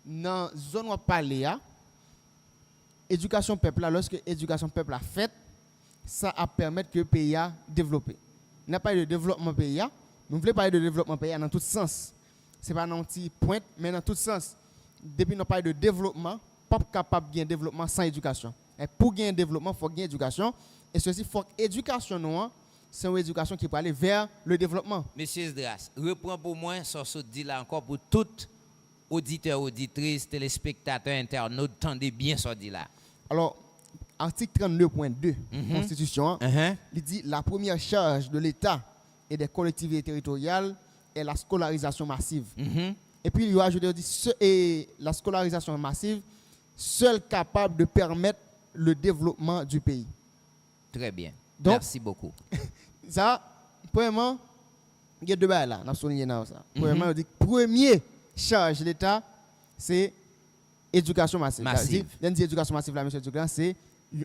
dans la zone où on parle, éducation peuple, lorsque l'éducation peuple a fait, ça a permis que le pays a développé. On n'a pas de développement pays, nous voulons parler de développement pays dans tout sens. Ce n'est pas dans un petit point, mais dans tout sens. Depuis nous parlons de développement, pas capable de gagner développement sans éducation. Et pour gagner développement, il faut gagner éducation. Et ceci, il faut que l'éducation, c'est une éducation qui peut aller vers le développement. Monsieur Esdras, reprends pour moi ce que je dis là encore pour tout auditeurs, auditrices, téléspectateurs, internautes, tendez bien ce que je dis là. Alors, article 32.2 Constitution, il dit la première charge de l'État et des collectivités territoriales est la scolarisation massive. Et puis il a ajouté, il dit la scolarisation massive seule capable de permettre le développement du pays. Très bien. Donc, merci beaucoup. Ça, premièrement, il y a deux bails là, on a souligné ça. Premièrement, il dit première charge de l'État, c'est éducation massive. Dit éducation massive là, monsieur Duclerc, c'est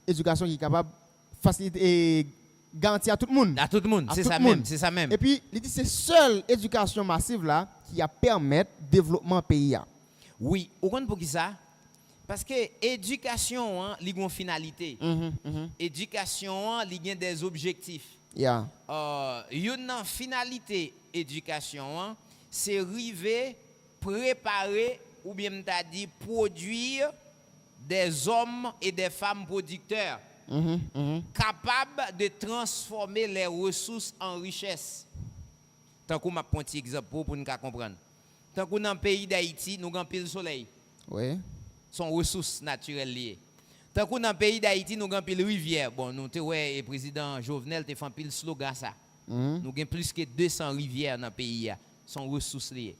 l'éducation qui est capable de faciliter et garantir à tout le monde. À tout le monde, c'est ça même, c'est ça même. Et puis, il dit c'est seule éducation massive là qui a permettre le développement pays. Oui, vous comprenez pour qui ça? Parce que l'éducation, hein, il y a une finalité. L'éducation, il y a des objectifs. Une finalité éducation, c'est arriver, préparer, ou bien t'as dit produire des hommes et des femmes producteurs capables de transformer les ressources en richesse. Tant qu'on m'a un petit exemple pour nous comprendre. Tant qu'on dans le pays d'Haïti, nous avons pile soleil. Oui. Sont ressources naturelles liées. Tant que dans le pays d'Haïti, nous avons pile rivière. Bon, nous ouais, le président Jovenel te fait pile slogan ça. Nous avons plus que 200 rivières dans le pays, sont ressources liées.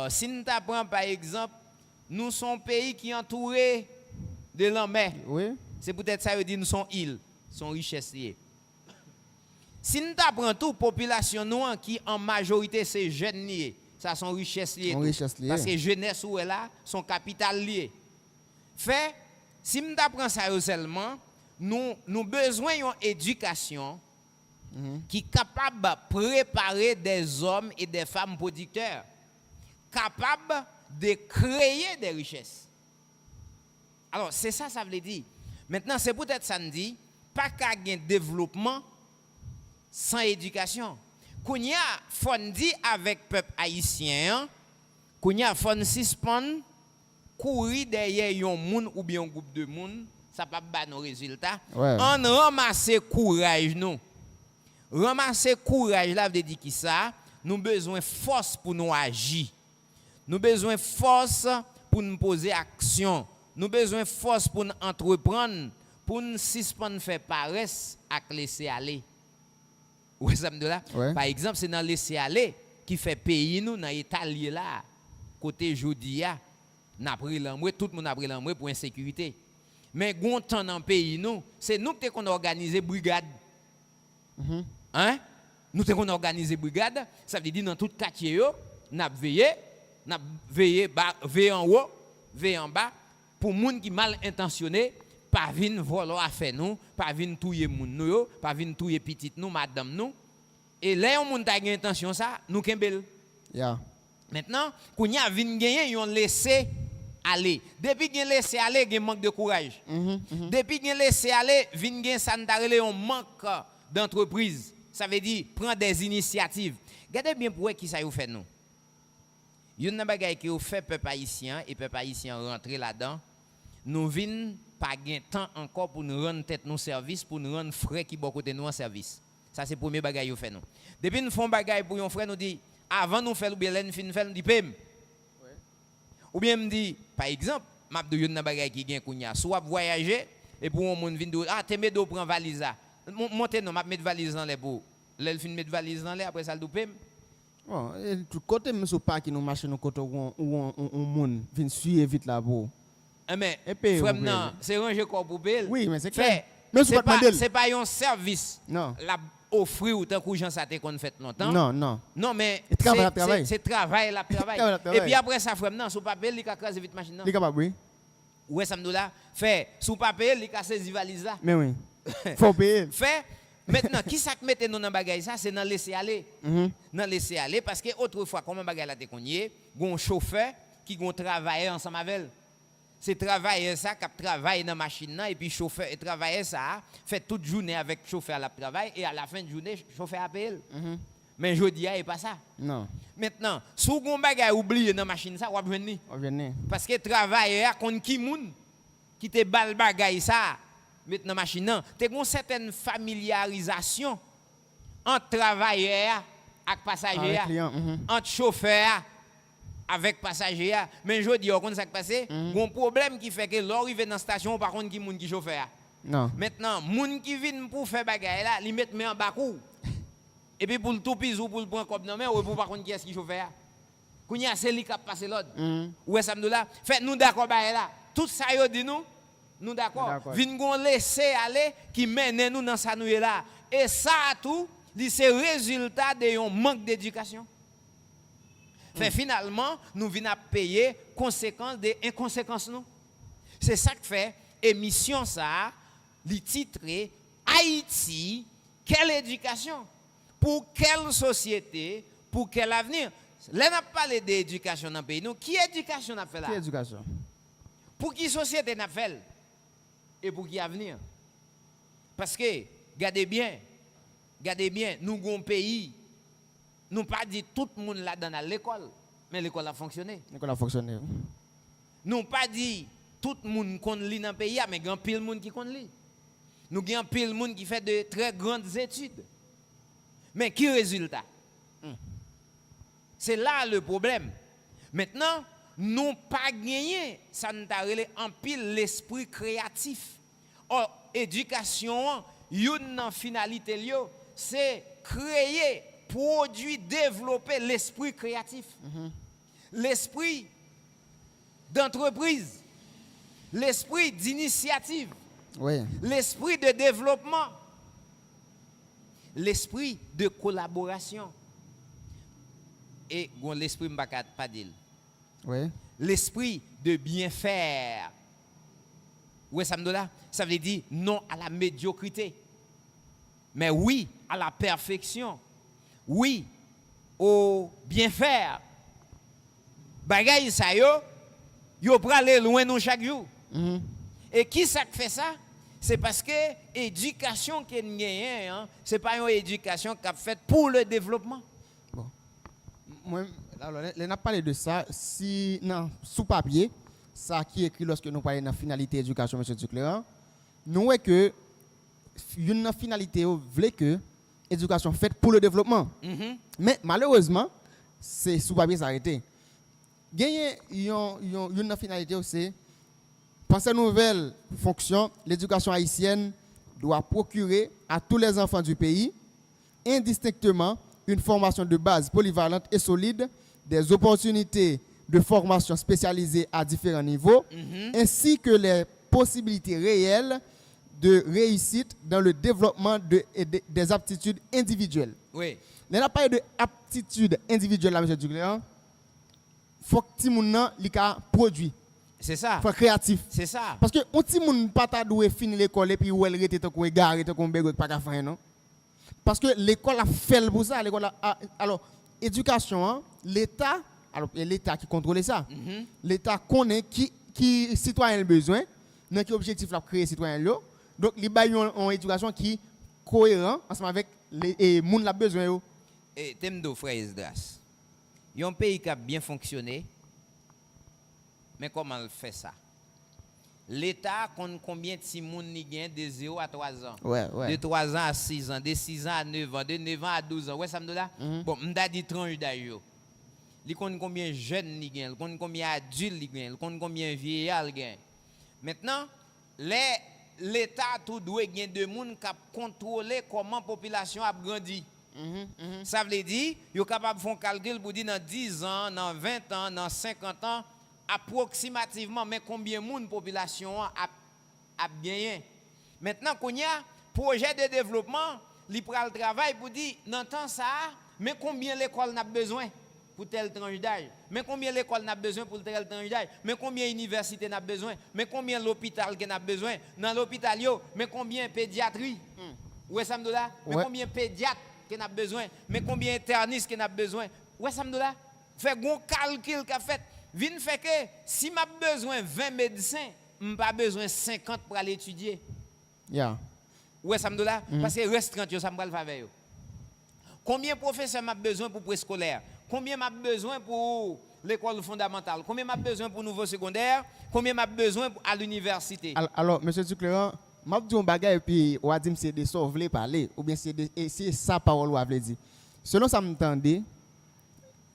Si nous prenons par exemple, nous sommes un pays qui est entouré de la mer. Oui. C'est peut-être ça veut dire nous sommes îles, sont richesses liées. Si nous prenons toute population nous qui en majorité c'est jeunes liés, ça sont richesses liées. Parce que jeunesse ou est là, son capital lié. Fait si nous prenons ça seulement, nous besoin d'une éducation qui est capable de préparer des hommes et des femmes producteurs, capables de créer des richesses. Alors, c'est ça, ça veut dire. Maintenant, c'est peut-être ça nous dit, pas qu'à un développement sans éducation. Kounya, faut dire avec le peuple haïtien, kounya, faut suspendre, courir derrière un monde ou bien un groupe de monde, ça ne va pas nos résultats. Ouais. On ramasse courage, nous. Ramasser courage, là, veut dire qui ça? Nous avons besoin de force pour nous agir. Nous avons besoin de force pour nous poser action. Nous avons besoin de force pour nous entreprendre, pour nous suspendre faire paresse et laisser aller. Ouais, ça me dit là? Ouais. Par exemple, c'est dans laisser aller qui fait pays nous dans l'état là. Côté Jodia, n'a pris l'ambre, tout le monde a pris l'ambre pour insécurité. Mais gon temps dans le pays nous, c'est nous qui avons organisé brigade. Hein? Nous avons organisé brigade, ça veut dire dans tout quartier yo, n'a veillé en haut, veillé en bas pour moun qui mal intentionné, pas venir voler à faire nous, pas venir touyer moun nous, pas venir touyer petite nous, madame nous. Et là on moun ta gen intention ça, nous kembel. Yeah. Maintenant, qu'on y a vinn gagner, yon laissé aller. Depuis qu'on laissé aller, il manque de courage. Depuis qu'on laissé aller, vinn gagner ça un manque d'entreprise. Ça veut dire prendre des initiatives. Regardez bien pour qui ça vous fait nous. Yon nan bagay qui vous fait peuple haïtien et peuple haïtien rentrer là-dedans. Nous vinn pas gain temps encore pour nous rendre tête nos service, pour nous rendre frère qui bon côté nous en service. Ça c'est premier bagay vous fait nous. Depuis nous font bagay pour yon frère nous dit avant nous faire ou bien l'en fin faire nous dit pem. Ou bien me dit par exemple, m'a de yon nan bagay qui gain kounya, soit voyager et pour un monde vinn ah te met do prend valise là. Montez non m'a mettre valise dans les beaux. L'en fin mettre valise dans les après ça le pem. Bon, tout côté même sur pas qui nous marche nous côté où on monde vient suivre vite là-bas. Mais frère non, c'est ranger corps pour belle. Oui, mais c'est clair. Mais c'est pas un service. Non. La offrir ou tant que gens ça qu'on fait longtemps. Non. Non mais c'est travail la travail. Et puis après ça frère non, sous papier il casse vite machine non. Il capable oui. Ouais ça me dit là, fait sous papier il casse valise là. Mais oui. Faut payer. Fait maintenant qui ça mette nous dans bagage ça c'est dans laisser aller. Dans laisser aller parce que autrefois comment bagage là te connait, gon chauffeur qui gon travailler ensemble avec. C'est travailler ça qui travaille dans la machine et puis chauffeur et travailler ça fait toute journée avec chauffeur à la travail et à la fin de journée chauffeur appelle. Mais jodi a et pas ça. Non. Maintenant, sous gon bagay oublié dans machine ça ou venir. Parce que travailleur kon ki moun qui te bal bagay ça mettre dans machine nan, te gon certaine familiarisation entre travailleur avec passager entre chauffeur avec passager mais jodi on ça qui passé gon problème qui fait que l'arrivée dans station par contre qui moun qui chauffeur. Non. Maintenant moun qui vinn pour faire bagay là, li met en bakou. Et puis pour le tout pis ou pour le prendre comme non mais ou pour par contre qui est qui chauffeur. Kounya c'est li qui passer l'ordre. Ouais ça me là. Fait nous d'accord bagay là. Tout ça yo dit nous d'accord. Vinn gon laisser aller qui mène nous dans ça nous là. Et ça tout, c'est résultat de un manque d'éducation. Fait finalement, nous venons payer conséquences des inconséquences nous. C'est ça que fait émission ça, li titré Haïti, quelle éducation? Pour quelle société? Pour quel avenir? Là n'a parlé d'éducation dans le pays. Nous, qui éducation n'a fait là? Qui éducation? Pour qui société n'a fait? Et pour qui avenir? Parce que, regardez bien, nous avons un pays, nous pas dit tout le monde là dans l'école, mais l'école a fonctionné. L'école a fonctionné. Nous pas dit tout le monde qu'on lit dans le pays, mais il y a pile de monde qui qu'on lit. Nous avons pile de monde qui fait de très grandes études. Mais qui résultat? C'est là le problème. Maintenant, nous pas gagné, ça nous a relé en pile l'esprit créatif. Or, éducation, une finalité, c'est créer, produire, développer l'esprit créatif. L'esprit d'entreprise, l'esprit d'initiative, Oui. l'esprit de développement, l'esprit de collaboration. Et l'esprit pas dire. Oui. L'esprit de bien faire. Oui, ça me là. Ça veut dire non à la médiocrité. Mais oui à la perfection. Oui au bien faire. Bagay ça yo prale loin nous chaque jour. Et qui ça fait ça? C'est parce que l'éducation qui est gagnée, c'est pas une éducation qui a faite pour le développement. Bon. Moi, alors, on a parlé de ça. Si, non, sous papier, ça qui est écrit lorsque nous parlons de la finalité éducation, M. Ducléran, nous voyons que une finalité voulait que l'éducation faite pour le développement. Mais malheureusement, c'est sous papier s'arrêter. Gagner une finalité aussi, pour cette nouvelle fonction, l'éducation haïtienne doit procurer à tous les enfants du pays, indistinctement, une formation de base polyvalente et solide, des opportunités de formation spécialisées à différents niveaux, ainsi que les possibilités réelles de réussite dans le développement des aptitudes individuelles. Oui. On a parlé de aptitudes individuelles, là, M. Ducléran. Il faut que tout le monde produit. C'est ça. Il faut être créatif. C'est ça. Parce que on ti moun pas ta doué finir l'école et puis ou elle rete tant qu'on égaré tant qu'on bégo pas qu'à faire non. Parce que l'école a fait pour ça, l'école a, alors éducation hein, l'état alors l'état qui contrôle ça. L'état connaît qui citoyen a besoin, dans quel objectif la créer citoyen là. Donc li ba une éducation qui cohérent ensemble avec les moun la besoin yo. Et Temdo frère Esdras. Il y a un pays qui a bien fonctionné. Mais comment il fait ça? L'État compte combien de gens qui gagnent de 0 à 3 ans? Ouais. De 3 ans à 6 ans, de 6 ans à 9 ans, de 9 ans à 12 ans. Ouais, ça me donne là? Bon, je dis tranche d'âge. Il compte combien de jeunes ils gagnent, il compte combien d'adultes ils gagnent, il compte combien de vieillards ils gagnent. Maintenant, l'État tout doit gagner de monde qui contrôler comment la population a grandi. Ça veut dire, il est capable de faire un calcul pour dire dans 10 ans, dans 20 ans, dans 50 ans, approximativement, mais combien de monde population a gagné. Maintenant, qu'on y a projet de développement, il prend le travail pour dire, dans temps ça, mais combien l'école n'a besoin pour tel tranche d'âge, mais combien l'école n'a besoin pour tel tranche d'âge, mais combien l'université n'a besoin, mais combien l'hôpital n'a besoin, dans l'hôpital, mais combien pédiatrie, ouais, ça me donne là, mais combien pédiatre qu'on a besoin, mais combien internistes qu'on a besoin, ouais, ça me donne là, fait un calcul qu'a fait. Vin fait que si m'a besoin 20 médecins, m'pas besoin 50 pour aller étudier. Yeah. Ouais, ça me donne là parce que reste 30 ça me va le faire. Combien de professeurs m'a besoin pour préscolaire? Combien m'a besoin pour l'école fondamentale? Combien m'a besoin pour nouveau secondaire? Combien m'a besoin à l'université? Alors monsieur Ducléran, m'a dit un bagage et puis ou a dit c'est de ça vous voulez parler ou bien c'est ça parole ou a dire. Selon ça m'entendait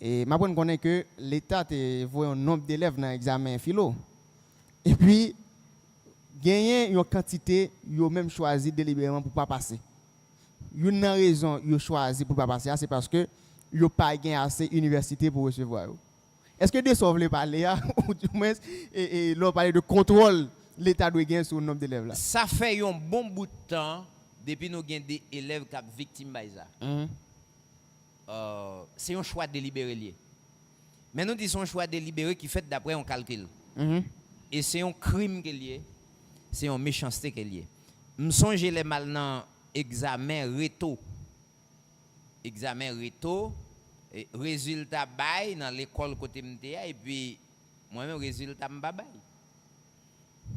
et m'a connaît que l'état te voit un nombre d'élèves dans l'examen philo. Et puis gagner une quantité yo même choisi délibérément pour pas passer. Une raison yo choisi pour pas passer c'est parce que yo pas gagné assez université pour recevoir. Est-ce que de ça vous voulez parler ou du moins et l'on parler de contrôle l'état doit gagner sur le nombre d'élèves là. Ça fait un bon bout de temps depuis nous gagnons des élèves qui sont victimes de ça. C'est un choix délibéré lié. Mais nous disons un choix délibéré qui fait d'après un calcul. Et c'est un crime qui est lié. C'est une méchanceté qui est lié. Je songe les mal dans examen réto. Examen réto, résultat bail dans l'école côté MTA et puis moi-même résultat m'babaye.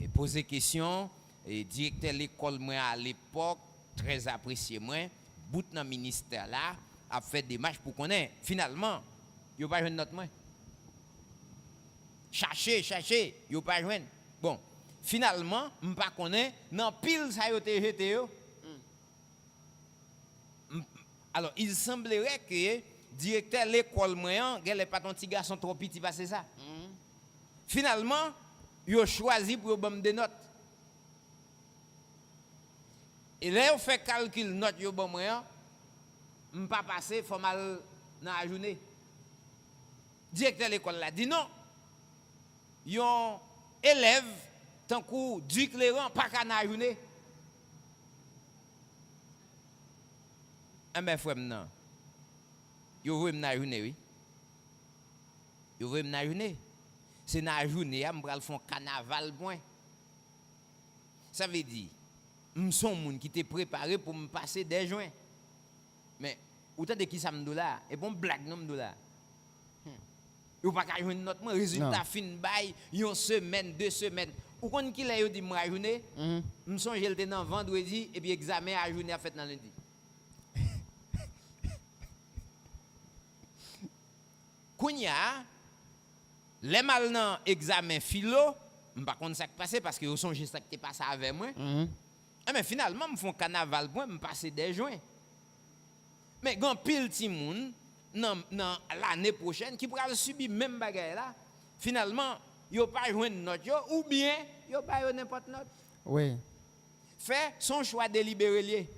Et poser question, et directeur de l'école moi à l'époque très apprécié moi, bout dans le ministère là a fait des marches pour connaître. Finalement, il n'y a pas de note moi. Chercher, il n'y a pas de bon, finalement, je ne connais pas, dans pile ça a été jeté. Alors, il semblerait que le directeur de l'école moyen, il n'est pas ton petit garçon trop petit, c'est ça. Finalement, yo choisi pour bon des notes. Et là, on fait calcul note yo bon moi, m'pas passer faut mal dans la journée. Directeur de l'école là dit non. Yon élève tant que du clairon pas qu'à la journée. Ah ben frère non. Yo veut m'na journée oui. Yo veut m'na journée. C'est dans la journée, je vais faire un carnaval. Ça veut dire, je suis un monde qui était préparé pour me passer des joints. Mais, autant de qui ça me dit là, et bon blague non me dit là. Vous pas qu'à jouer notre résultat fin bail, une semaine, 2 semaines. Ou quand qui l'a dit moi journée, me songe j'étais dans vendredi et puis examen à journée à fait dans lundi. Kounya les mal dans examen philo, par contre ça qui passé parce que au songe ça qui passé avec moi. Mais finalement me font carnaval pour me passer des joints. Mais grand pile ti moun dans l'année prochaine qui pourra subir même bagaille là. Finalement, yo pas joindre note yo ou bien yo pas yo n'importe note. Oui. Fait son choix délibéré lié.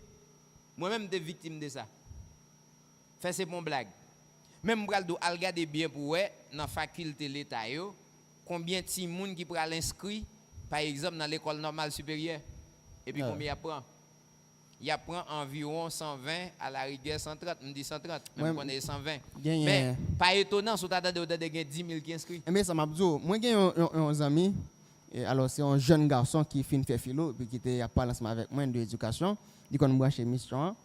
Moi-même des victime de ça. Fait c'est bon blague. Même bral do al regarder bien pour dans faculté l'état yo combien de moun qui pral inscrit par exemple dans l'école normale supérieure et puis combien il apprend. Il apprend environ 120 à la rigueur 130, me dit 130, même qu'on est 120. Mais pas étonnant si tu as de 10 000 qui inscrits. Mais ça m'a dit moi j'ai un ami alors c'est un jeune garçon qui fin fait philo puis qui était à parler ensemble avec moi de l'éducation, il connaît brancher mission.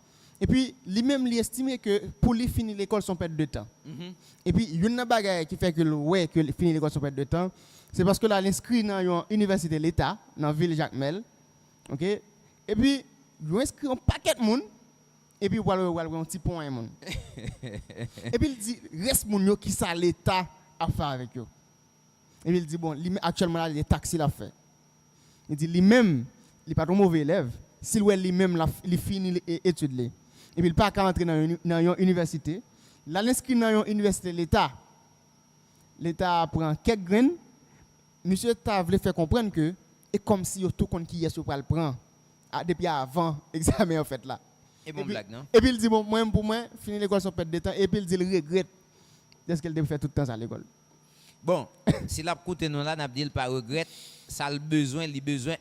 Et puis, lui-même, il estime que pour lui finir l'école, son perte de temps. Et puis, il y a une bagaille qui fait que finir l'école, son perte de temps. C'est parce que là, l'inscrit dans l'université de l'État, dans la ville Jacmel. OK? Et puis, il inscrit un paquet de monde. Et puis, il y a un petit point. Et puis, il dit, reste moun qui ça l'État a fait avec eux. Et puis, il dit, bon, actuellement, là, il est taxi l'a fait. Il dit, lui-même, il n'est pas un mauvais élève. S'il lui-même, il finit l'étude. Et puis, il n'a pas rentrer dans une université. Là, l'inscrit dans une université de l'État. L'État prend quelques graines. Monsieur Ta voulait faire comprendre que, et comme si tout compte qui est sur le prendre, depuis avant l'examen en fait là. Et bon blague, non? Et puis, il dit, bon, moi, pour moi, finir l'école sans perdre de temps. Et puis, il dit, il regrette de ce qu'il devait faire tout le temps à l'école. Bon, si la côte nous là, n'a dit pas regrette, ça a besoin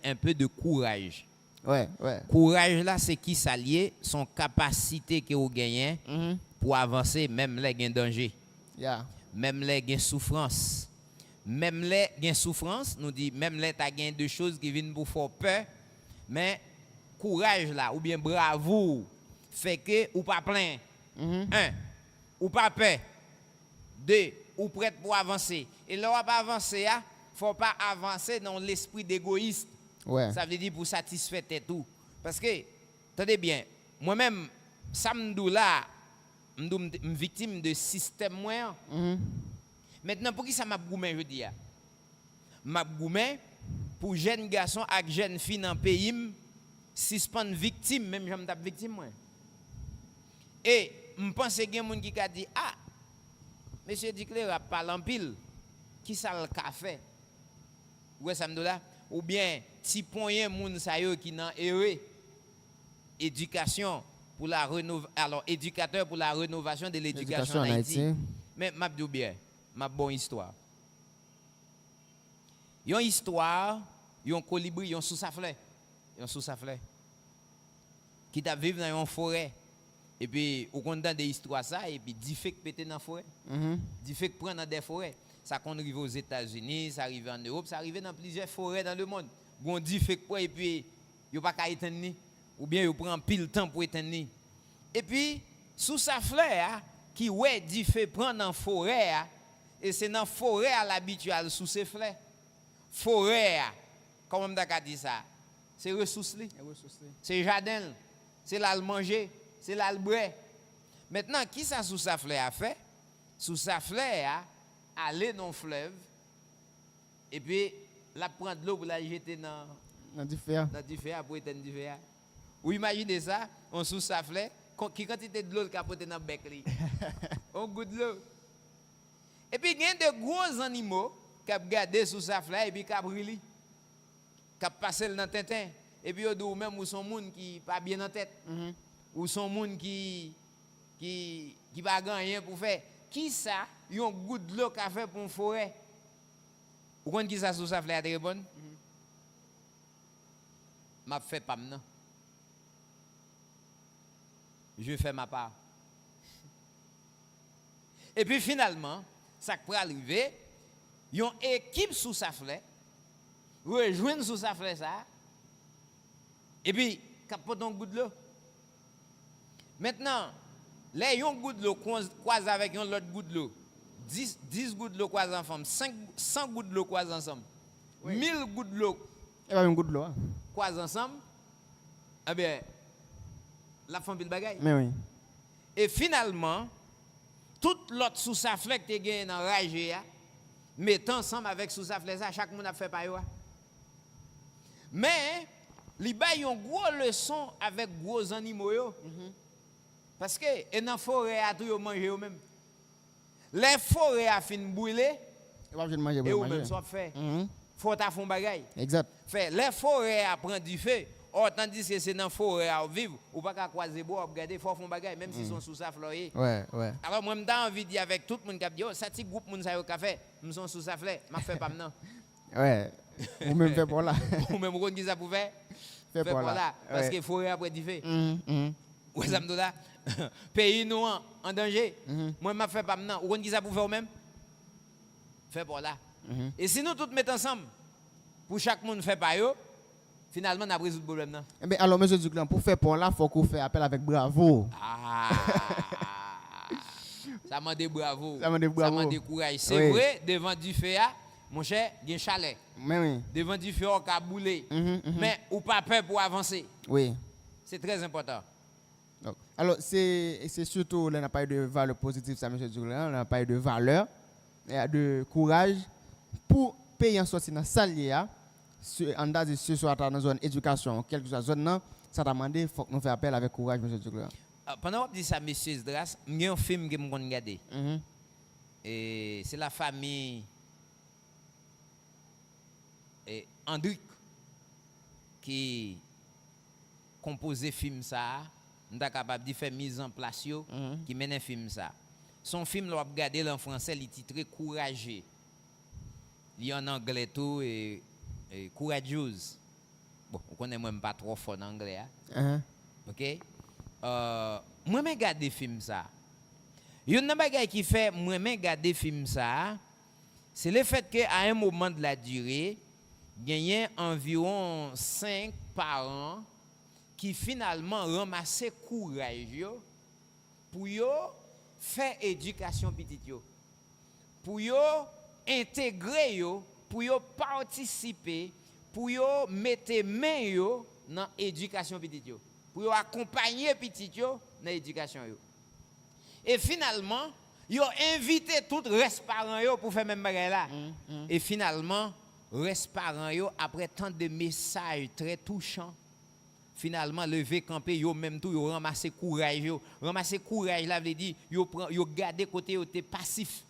un peu de courage. Ouais. Courage là, c'est qui s'allier son capacité que vous gagnez pour avancer, même les gains danger, même les gains souffrance, même les gains souffrance, nous dit même les ta gain de choses qui viennent pour faire peur, mais courage là ou bien bravo fait que ou pas plein, un, ou pas peur, deux, ou prêt pour avancer. Et là on pas avancer, faut pas avancer dans l'esprit d'égoïste. Ouais. Ça veut dire pour satisfaire tout. Parce que, attendez bien, moi-même, samedi là, je suis victime de système moyen. Maintenant, pour qui ça m'a goumé, je dis? M'a goumé pour jeunes garçons et jeunes filles dans le pays, suspendre victime, même je suis victime. Moi. Et je pense qu'il y a des gens qui ont dit, ah, monsieur Dicler parle en pile, qui ça le café? Ouais, ça me dit là? Ou bien si point moun sa yo qui nan éducation pour la alors éducateur pour la rénovation de l'éducation en Haïti. Mais m'a dit bien, ma bonne histoire. Yon histoire, yon colibri, yon sous-saflé. Qui t'a vivre dans une forêt. Et puis au content de l'histoire ça et puis dit fait péter dans la forêt. Dit fait prendre dans des forêts. Ça qu'on arrive aux États-Unis, ça arrive en Europe, ça arrive dans plusieurs forêts dans le monde. On dit fait quoi et puis yo pas qu'à éteindre ou bien yo prend pile temps pour éteindre. Et puis sous sa fleur qui ouais dit fait prendre en forêt et c'est dans forêt à l'habituel sous ses fleurs. Forêt comment on t'a dit ça? C'est ressources li. C'est jardin, c'est là le manger, c'est là le boire. Maintenant qui ça sous sa fleur a fait? Sous sa fleur aller dans le fleuve et puis la prendre de l'eau pour la jeter dans du fer pour éteindre du fer. Ou imaginez ça, on sous sa fleur, qui quantité de l'eau capote dans le bec li. On goûte de l'eau. Et puis il y a de gros animaux cap garder sous sa flamme et puis cap brûler. Cap passer dans Tintin et puis ou même ou son monde qui pas bien en tête. Ou son monde qui pas gagner pour faire. Qui ça, yon goutte de l'eau qu'a fait pour une forêt? Ou quand qui ça sous sa flamme très bonne? M'a fait pas maintenant. Je fais ma part. Et puis finalement, ça peut arriver, yon équipe sous sa flamme, rejoindre sous sa flamme ça, et puis capote un goutte de l'eau. Maintenant, les yon goutte de l'eau croise avec yon l'autre goutte de l'eau. 10 gouttes de l'eau croisent ensemble, 100 gouttes de l'eau croisent ensemble. Oui. 1000 gouttes de l'eau. Et pas une goutte de l'eau. Croisent ensemble. Eh bien, la femme de bagaille. Mais oui. Et finalement, toute l'autre sous sa flèche qui est dans rage, met ensemble avec sous sa flèche, chaque monde a fait pas yo. Mais, il y a une grosse leçon avec gros animaux. Parce que, et dans la forêt, à tout manger eux-mêmes. Les forêts à fin brûler, et eux-mêmes sont faits. Faut ta fond bagaille. Exact. Fait, les forêts à prendre du feu. Or, tandis que c'est dans la forêt à vivre, ou pas qu'à croiser bois, regarder, faut fond bagaille, même s'ils sont sous sa floyer. Ouais. Alors, moi, j'ai envie de dire avec tout le monde qui a dit, oh, ça, petit groupe, moun sa yo café, nous sommes sous sa fleur, je fais pas maintenant. Ouais. Ou même fait pour là. Ou même, vous qui ça pour faire? Fait pour là. Parce que forêt après du feu. Ou ça me là? Pays nous en danger. Moi, je fais pas maintenant. Ou qui ça pour faire même? Fait pour là. Et si nous tous mettons ensemble, pour chaque monde fait pas yo, finalement, on a résolu le problème. Non? Eh bien, alors, monsieur Duclan, pour faire pour là, il faut qu'on fasse appel avec bravo. Ça m'a dit bravo. Ça m'a dit courage. C'est vrai, devant du feu, mon cher, il y a un chalet. Mais oui. Devant du feu, on a boulé. Mais ou pas peur pour avancer. Oui. C'est très important. Donc, alors, c'est surtout, là, on a parlé de valeur positive, ça, monsieur Duclan, on a parlé de valeur, de courage, pour payer en sortie dans la salle. En date ce soit dans la zone éducation, quelle que soit la zone, ça t'a demandé, il faut que nous fassions appel avec courage, M. Duclan. Pendant que je dis ça, M. Esdras, il y a un film que je regarde. Et c'est la famille Hendrik qui composé le film ça. On est capable de faire mise en place qui mène le film ça. Son film, on regarde en français, il est titré Courageux. Il y a en anglais tout et courageuse. Bon, on connaît même pas trop fort en anglais. OK? Moi, je regarde des films ça. Il y a une chose qui fait moi regarder des films ça, c'est le fait qu'à un moment de la durée, il y a environ 5 parents qui finalement ramassent courage pour faire éducation petite yo. Pour intégrer yo, pour participer, pour mettre main dans l'éducation petite yo, pour accompagner petite yo dans l'éducation yo. Et finalement, yo invité tout reste parents yo pour faire même bagay là. Et finalement, reste parents yo après tant de messages très touchants, finalement lever camper yo même tout yo ramasser courage yo. Ramasser courage là veut dire yo garder côté yo t'es passif.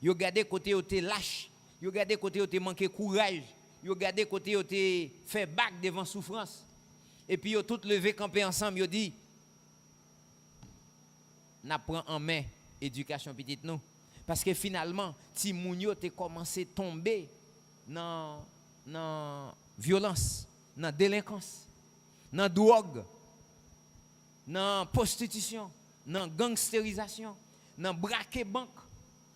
Yo garder côté yo t'es lâche. Yo garder côté yo t'es manqué courage. Yo garder côté yo t'es fait bac devant souffrance. Et puis yo tout lever camper ensemble yo dit n'a prend en main éducation petite nous parce que finalement ti moun yo t'es commencé tomber dans violence, dans délinquance, dans drogue, dans prostitution, dans gangstérisation, dans braquer banque,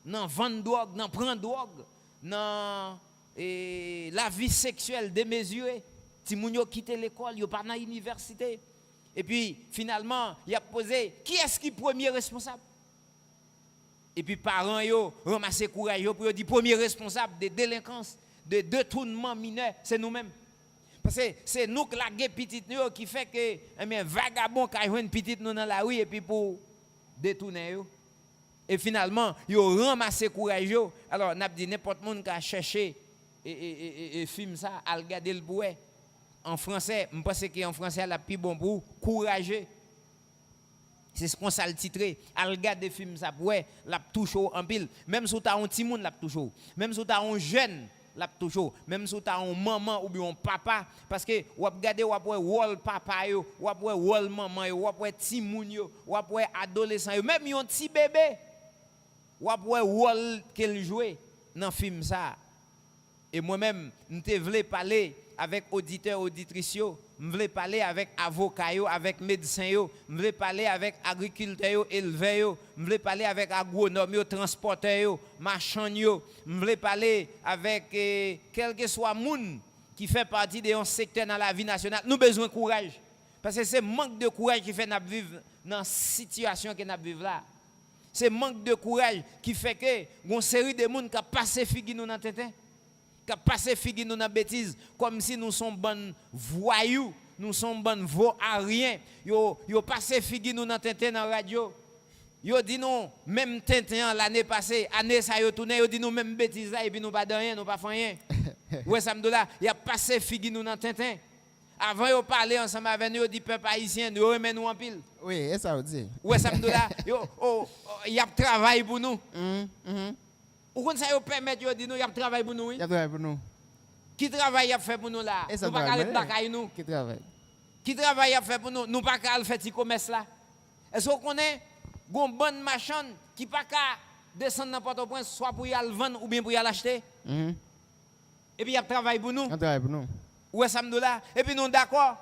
dans vendre drogue, dans prendre drogue, dans la vie sexuelle démesurée. Ti moun yo quitté l'école, yo pas dans l'université. Et puis finalement, il a posé qui est-ce qui est premier responsable? Et puis parents yo ramasser courage pour dire premier responsable de délinquance, de détournement mineur, c'est nous-mêmes. Parce que c'est nous qui la petite nous qui fait que vagabond qui joine petite nous dans la rue et puis pour détourner yo. Et finalement, yo ramasser courage yo. Alors n'a dit n'importe monde qui a cherché et film ça, à regarder le bouet. En français, je pense qu'en français, la plus bon pour courageux. C'est ce qu'on ça le titré. Al regarder film ça ouais, l'a touche en pile. Même si tu as un petit monde l'a touche. Même si tu as un jeune l'a touche. Même si tu as un maman ou bien un papa parce que ou regarder ou après wall papa yo, ou après wall maman yo, ou après petit moun yo, ou après adolescent yo, même un petit bébé. Ou après wall qu'elle jouait dans film ça. Et moi-même, je voulais parler avec auditeurs, auditrices, je voulais parler avec avocats, avec médecins, je voulais parler avec agriculteurs, éleveurs, je voulais parler avec agronomes, transporteurs, marchands, je voulais parler avec quel que soit le monde qui fait partie d'un secteur dans la vie nationale. Nous avons besoin de courage. Parce que c'est le manque de courage qui fait nous vivre dans la situation que nous vivons là. C'est le manque de courage qui fait que il y a une série de gens qui ont passé figue nous dans tête, qui ont passé figue nous dans bêtise, comme si nous sommes bons voyous, nous sommes bons voix à rien. Yo passé figue nous dans tête dans la radio. Yo dit nous même Tintin l'année passée, année ça yo tourné, yo dit nous même bêtise là et puis nous pas de rien, nous pas fait rien. Ouais ça me là, il a passé figue nous dans Tintin. Avant yo parler ensemble avec nous, yo dit peuple haïtien, nous remet nous en pile. Oui, et ça veut dire. Ouais ça me là, il y a travail pour nous. Ou quand ça yo permet yo dit nous il y a travail pour nous oui. Il y a travail pour nous. Qui travail y a fait pour nous là? Nous pas aller bagaille nous. Qui travaille? Qui travail y a fait pour nous? Nous pas aller faire petit commerce là. Est-ce qu'on connaît gon bonne marchande qui pas qu'à descendre dans Port-au-Prince soit pour y aller vendre ou bien pour y aller acheter? Et puis il y a travail pour nous. Il y a travail pour nous. Ouais ça me là. Et puis nous d'accord.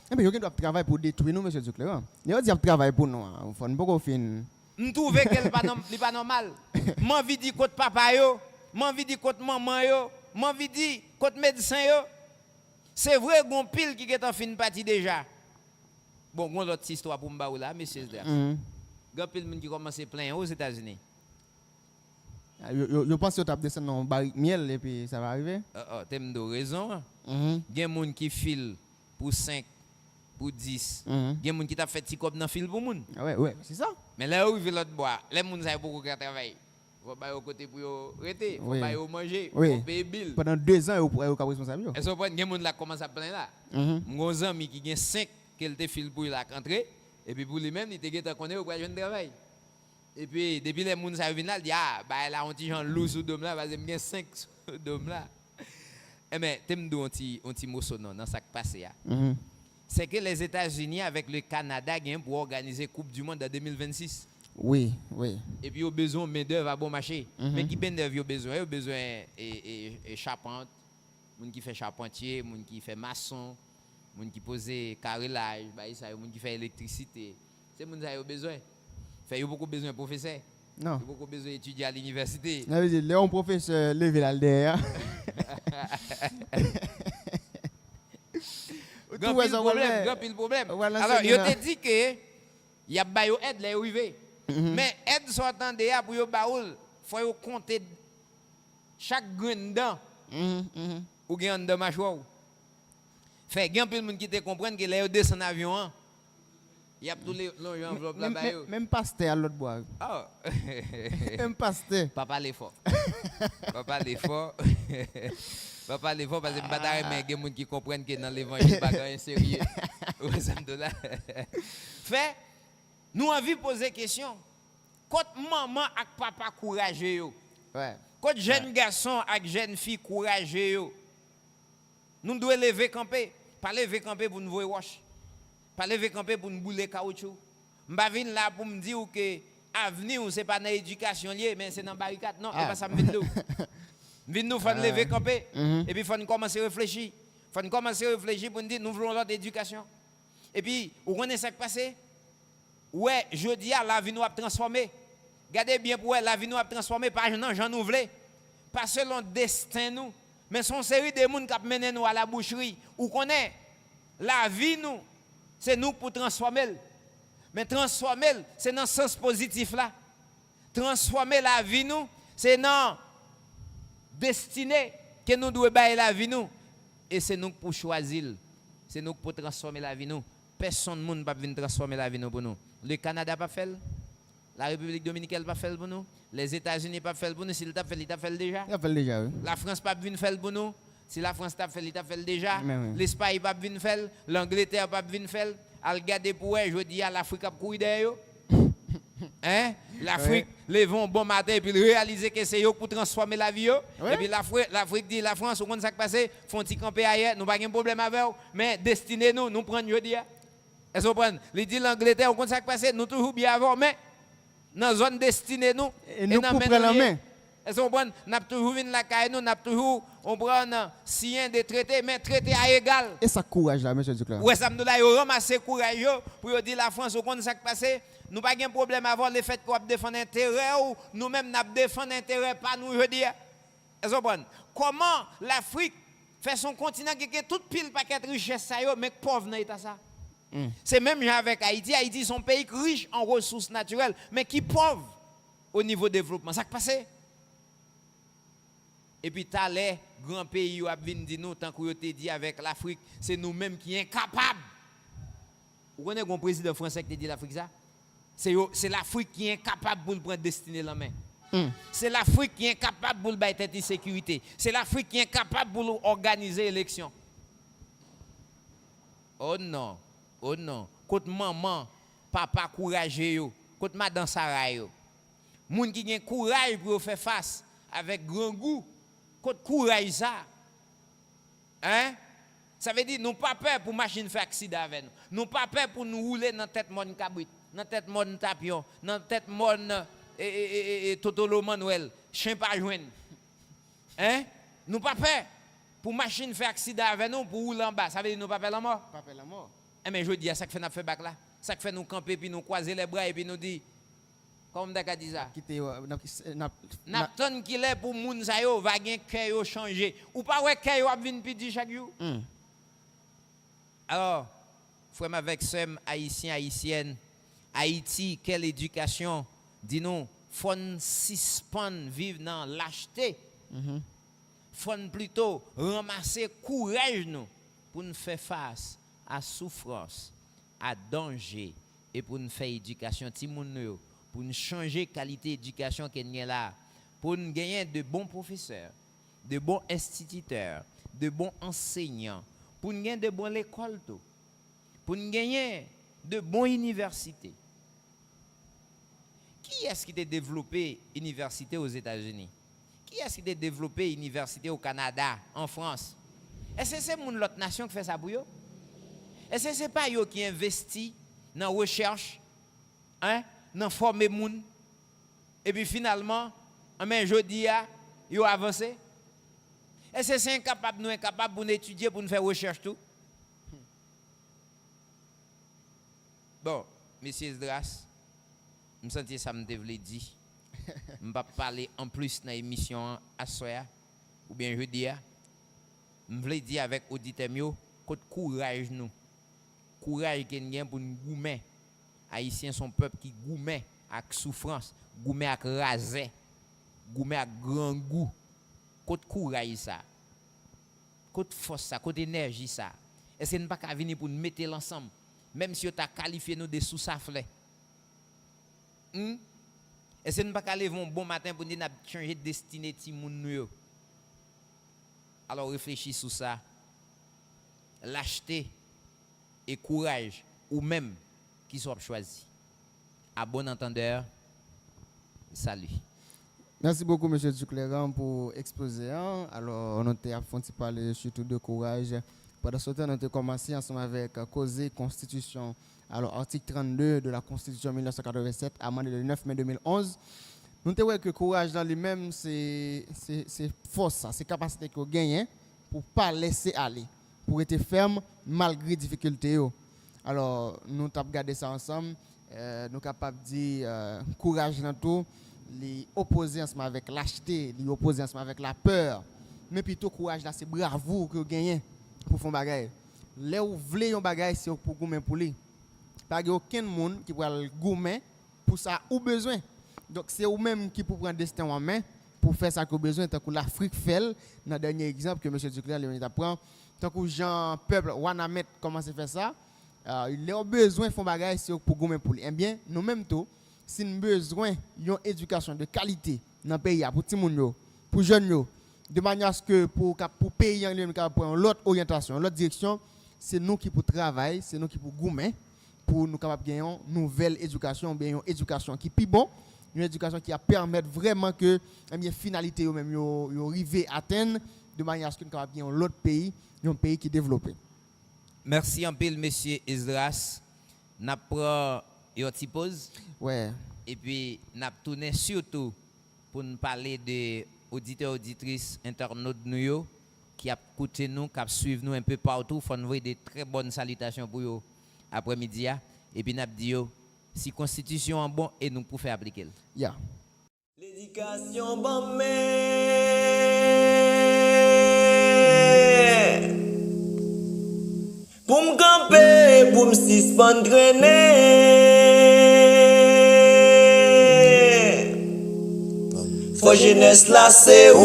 Et puis, il y a travail pour détruire nous, monsieur Duclerc. Il y a travail pour nous. Il faut pas qu'on finisse. Je trouve que ce n'est pas normal. Je envie de dire côté papa, je envie de dire côté maman, je envie de dire côté médecin. C'est vrai qu'il y a un pile qui est en fin de partie déjà. Bon, il y a une autre histoire pour me là, monsieur Zdra. Il y a un pile qui commence à plein aux États-Unis. Je pense que tu as descendu dans un baril miel et puis ça va arriver. Tu as raison. Il y a des gens qui filent pour 5, pour 10. Il y a des gens qui t'a fait petit cop dans fil pour moun. Oui, c'est ça. Mais là où il veut l'autre boire, les gens savent beaucoup de travail. Il faut pas au côté pour arrêter, il faut pas manger, il faut payer bill. Pendant 2 ans, il faut responsable. Est-ce que il y a des gens qui commencent à plein là. Mon ami qui a 5 qu'elle te file pour la rentrer et puis pour lui-même il te get connaît au projet de travail. Et puis depuis les gens savent venir, il dit ah bah là on petit Jean loup sous dôme là parce que j'ai 5 sous dôme là. Eh mais t'aimes do un petit mot sonore dans ça qui passe là. C'est que les États-Unis avec le Canada gagnent pour organiser Coupe du monde en 2026. Oui. Et puis ils ont besoin de main-d'œuvre à bon marché. Mais qui main-d'œuvre ils ont besoin? Ils ont besoin de charpente, moun qui fait charpentier, moun qui fait maçon, moun qui pose carrelage, moun qui fait électricité. C'est moun ça ils ont besoin. Fait ils ont beaucoup besoin de professeurs. Non. Ils ont beaucoup besoin d'étudier à l'université. Léon professeur levé là derrière. Grand problème. Alors, je te dis que il y a bayo aide les arrivé. Mais aide sortant de là pour yo baoul, faut yo compter chaque grain dedans. Ou gen de mâchoire. Fait gen pile monde qui te comprendre que les descend en avion. Il y a tous les enveloppes là-bas. Même pasteur à l'autre bois. Ah. Même pasteur. Papa l'effort. Papa l'effort parce que bataille mais des gens qui comprennent que dans l'évangile pas grand sérieux. Fait nous envie poser question. Quand maman et papa courageux yo. Ouais. Quand jeune garçon et jeune fille courageux yo. Nous devons lever camper, pas lever camper pour nous voir wash. Pas lever camper pour nous bouler caoutchouc. M'pa vinn là pour me dire que avenir c'est pas dans l'éducation lié mais c'est dans barricade non, c'est pas ça me vinn nous. Vinn nous faut lever camper et puis faut commencer à réfléchir. Faut commencer à réfléchir pour nous dire nous voulons l'autre éducation. Et puis vous connaissez ça qui passe? Ouais, je dis à la vie nous a transformé. Regardez bien pour elle, la vie nous a transformé pas non Jean nous voulait. Pas selon destin nous, mais son série de monde qui mené nous à la boucherie. Ou connaît la vie nous c'est nous pour transformer. Mais transformer, c'est dans le sens positif là. Transformer la vie nous, c'est dans destinée que nous devons bailler la vie nous. Et c'est nous pour choisir. C'est nous pour transformer la vie nous. Personne ne peut venir transformer la vie nous pour nous. Le Canada pas fait. La République dominicaine pas fait pour nous. Les États-Unis pas fait pour nous. S'il t'a fait, il t'a fait déjà. Il a fait déjà, oui. La France pas venir faire pour nous. Si la France t'a fait, il t'a fait déjà. L'Espagne pas venir faire. L'Angleterre pas venir faire. Al garder pour eux, je dis à l'Afrique a courir derrière. Hein? L'Afrique lève un bon matin et puis réaliser que c'est eux pour transformer la vie. Et puis l'Afrique dit, la France, au compte ça qui passe, font petit camper ailleurs, nous pas de problème avec eux, mais destinez nous, nous prenons jeudi. Est-ce que vous comprenez? Il dit l'Angleterre, au compte ça qui passe, nous toujours bien avant, mais dans la zone destinée nous, et nous pour prendre la main. Est-ce que vous comprenez? Nous avons toujours vu la caille, nous avons toujours, on prend sien des traités, mais traités à égal. Et ça courage là, monsieur Duclerc. Oui, ça me dit là, ils ramassent courage pour dire la France, au compte ça qui passe. Nous n'avons pas de problème à avoir le fait qu'on défend l'intérêt ou nous-mêmes nous défendons l'intérêt, pas nous, je dis. Comment l'Afrique fait son continent qui a toute pile paquet de richesse, mais pauvre dans l'état ça? C'est même avec Haïti. Haïti, son pays riche en ressources naturelles, mais qui pauvre au niveau développement. Ça qui passe? Et puis, tu as les grands pays qui viennent dire nous, tant que tu dit avec l'Afrique, c'est nous-mêmes qui sommes incapables. Vous connaissez le président français qui dit l'Afrique ça? C'est l'Afrique qui est incapable de prendre destinée la main. C'est l'Afrique qui est incapable de battre cette insécurité. C'est l'Afrique qui est incapable d'organiser l'élection. Oh non, oh non. Quand maman, papa courageux, quand madame Sarah, moun qui a courage pour faire face avec grand goût, quand courage ça, hein? Ça veut dire nous pas peur pour machine faire accident avec nous. Nous pas peur pour nous rouler dans tête mon cabrit. Dans tête mon tapion, dans tête mon Totolo Manuel, chien pas joindre. Hein? Nous pas peur pour machine faire accident avec nous pour rouler en bas. Ça veut dire nous pas peur la mort? Pas peur la mort. Eh mais je dis ça que fait n'a fait bac là. Ça que fait nous camper puis nous croiser les bras et puis nous dit comme Daka dit ça. N'attend qu'il est pour moun sa yo va gen cœur changer. Ou pas ouais cœur a venir pidi chaque jour. Alors frère avec sœur haïtien haïtienne Haïti, quelle éducation? Dis-nous, faut suspendre vivre dans lâcheté. Faut plutôt ramasser courage nous pour nous faire face à souffrance, à danger et pour nous faire éducation pour nous changer qualité d'éducation qu'il y a là, pour nous gagner de bons professeurs, de bons instituteurs, de bons enseignants, pour nous gagner de bonnes écoles, pour nous gagner de bonnes universités. Qui est-ce qui a développé université aux États-Unis? Qui est-ce qui a développé université au Canada, en France? Est-ce que c'est l'autre nation qui fait ça pour eux? Est-ce que ce n'est pas eux qui investit dans la recherche, hein, dans former les gens? Et puis finalement, je dis, ils ont avancé? Est-ce que c'est incapable, nous incapables pour nous étudier, pour nous faire recherche tout? Bon, messieurs Esdras, je me sens ça me devait dire. Je ne vais pas parler en plus dans l'émission à soya ou bien jeudi. Je veux dire avec auditeurs que courage nous. Courage qu'il y a pour nous goumer. Haïtiens sont peuple qui goumet avec souffrance, goumet avec rasé, goumet avec grand goût. Côté courage ça. Côté force ça, côté énergie ça. Est-ce que nous pas qu'à venir pour nous mettre l'ensemble même si on t'a qualifié nous de sous-saflés? Est-ce que nous ne pouvons pas lever un bon matin pour nous changer de destinée de moun? Alors réfléchis sur ça. Lâcheté et courage, ou même qui soit choisi. À bon entendeur, salut. Merci beaucoup, M. Duclerc, pour exposer. Alors, on a parlé surtout de courage. Pendant ce temps, on a commencé ensemble avec Causer Constitution. Alors, article 32 de la Constitution 1987, amendé le 9 mai 2011. Nous avons vu que le courage dans lui-même, c'est force, c'est capacité qu'on gagne pour ne pas laisser aller, pour être ferme malgré les difficultés. Alors, nous avons regardé ça ensemble. Nous sommes capables de dire courage dans tout, les opposer ensemble avec lâcheté, les opposer ensemble avec la peur. Mais plutôt, courage là, c'est bravo que vous gagnez pour faire des choses. Là où vous voulez un bagage, c'est pour gommer pour lui. Pas aucun monde qui va gommer pour ça ou besoin. Donc c'est vous-même qui pour prendre destin en main pour faire ça que besoin. Tant que l'Afrique fait, dans le dernier exemple que M. Duclerc apprend, tant que Jean peuple Wanamet commence à faire ça, il a besoin de faire des bagage pour gommer pour lui. Eh bien, nous-mêmes tout, si nous avons besoin d'une éducation de qualité dans le pays pour tout le monde, pour les jeunes, de manière à ce que pour payer l'autre orientation, l'autre direction, c'est nous qui pour travailler, c'est nous qui pour gommer pour nous capables de gagner une nouvelle éducation, bien une éducation qui est plus bon, une éducation qui va permettre vraiment que les finalités ou même arriver à atteindre de manière à ce que nous capables de gagner l'autre pays, un pays qui est développé. Merci en pile, monsieur Esdras. N'a pris une petite pause. Ouais. Et puis, n'a tourné surtout pour nous parler des auditeurs, auditrices, internautes nous qui a écouté nous, qui a suivi nous un peu partout. Il faut nous envoyer des très bonnes salutations pour eux après-midi. Et puis, n'a dit si la constitution est bonne et nous pouvons faire appliquer. Yeah. L'éducation, bon, pour me camper, pour me suspendre traîner. Faut jeunesse là, c'est où?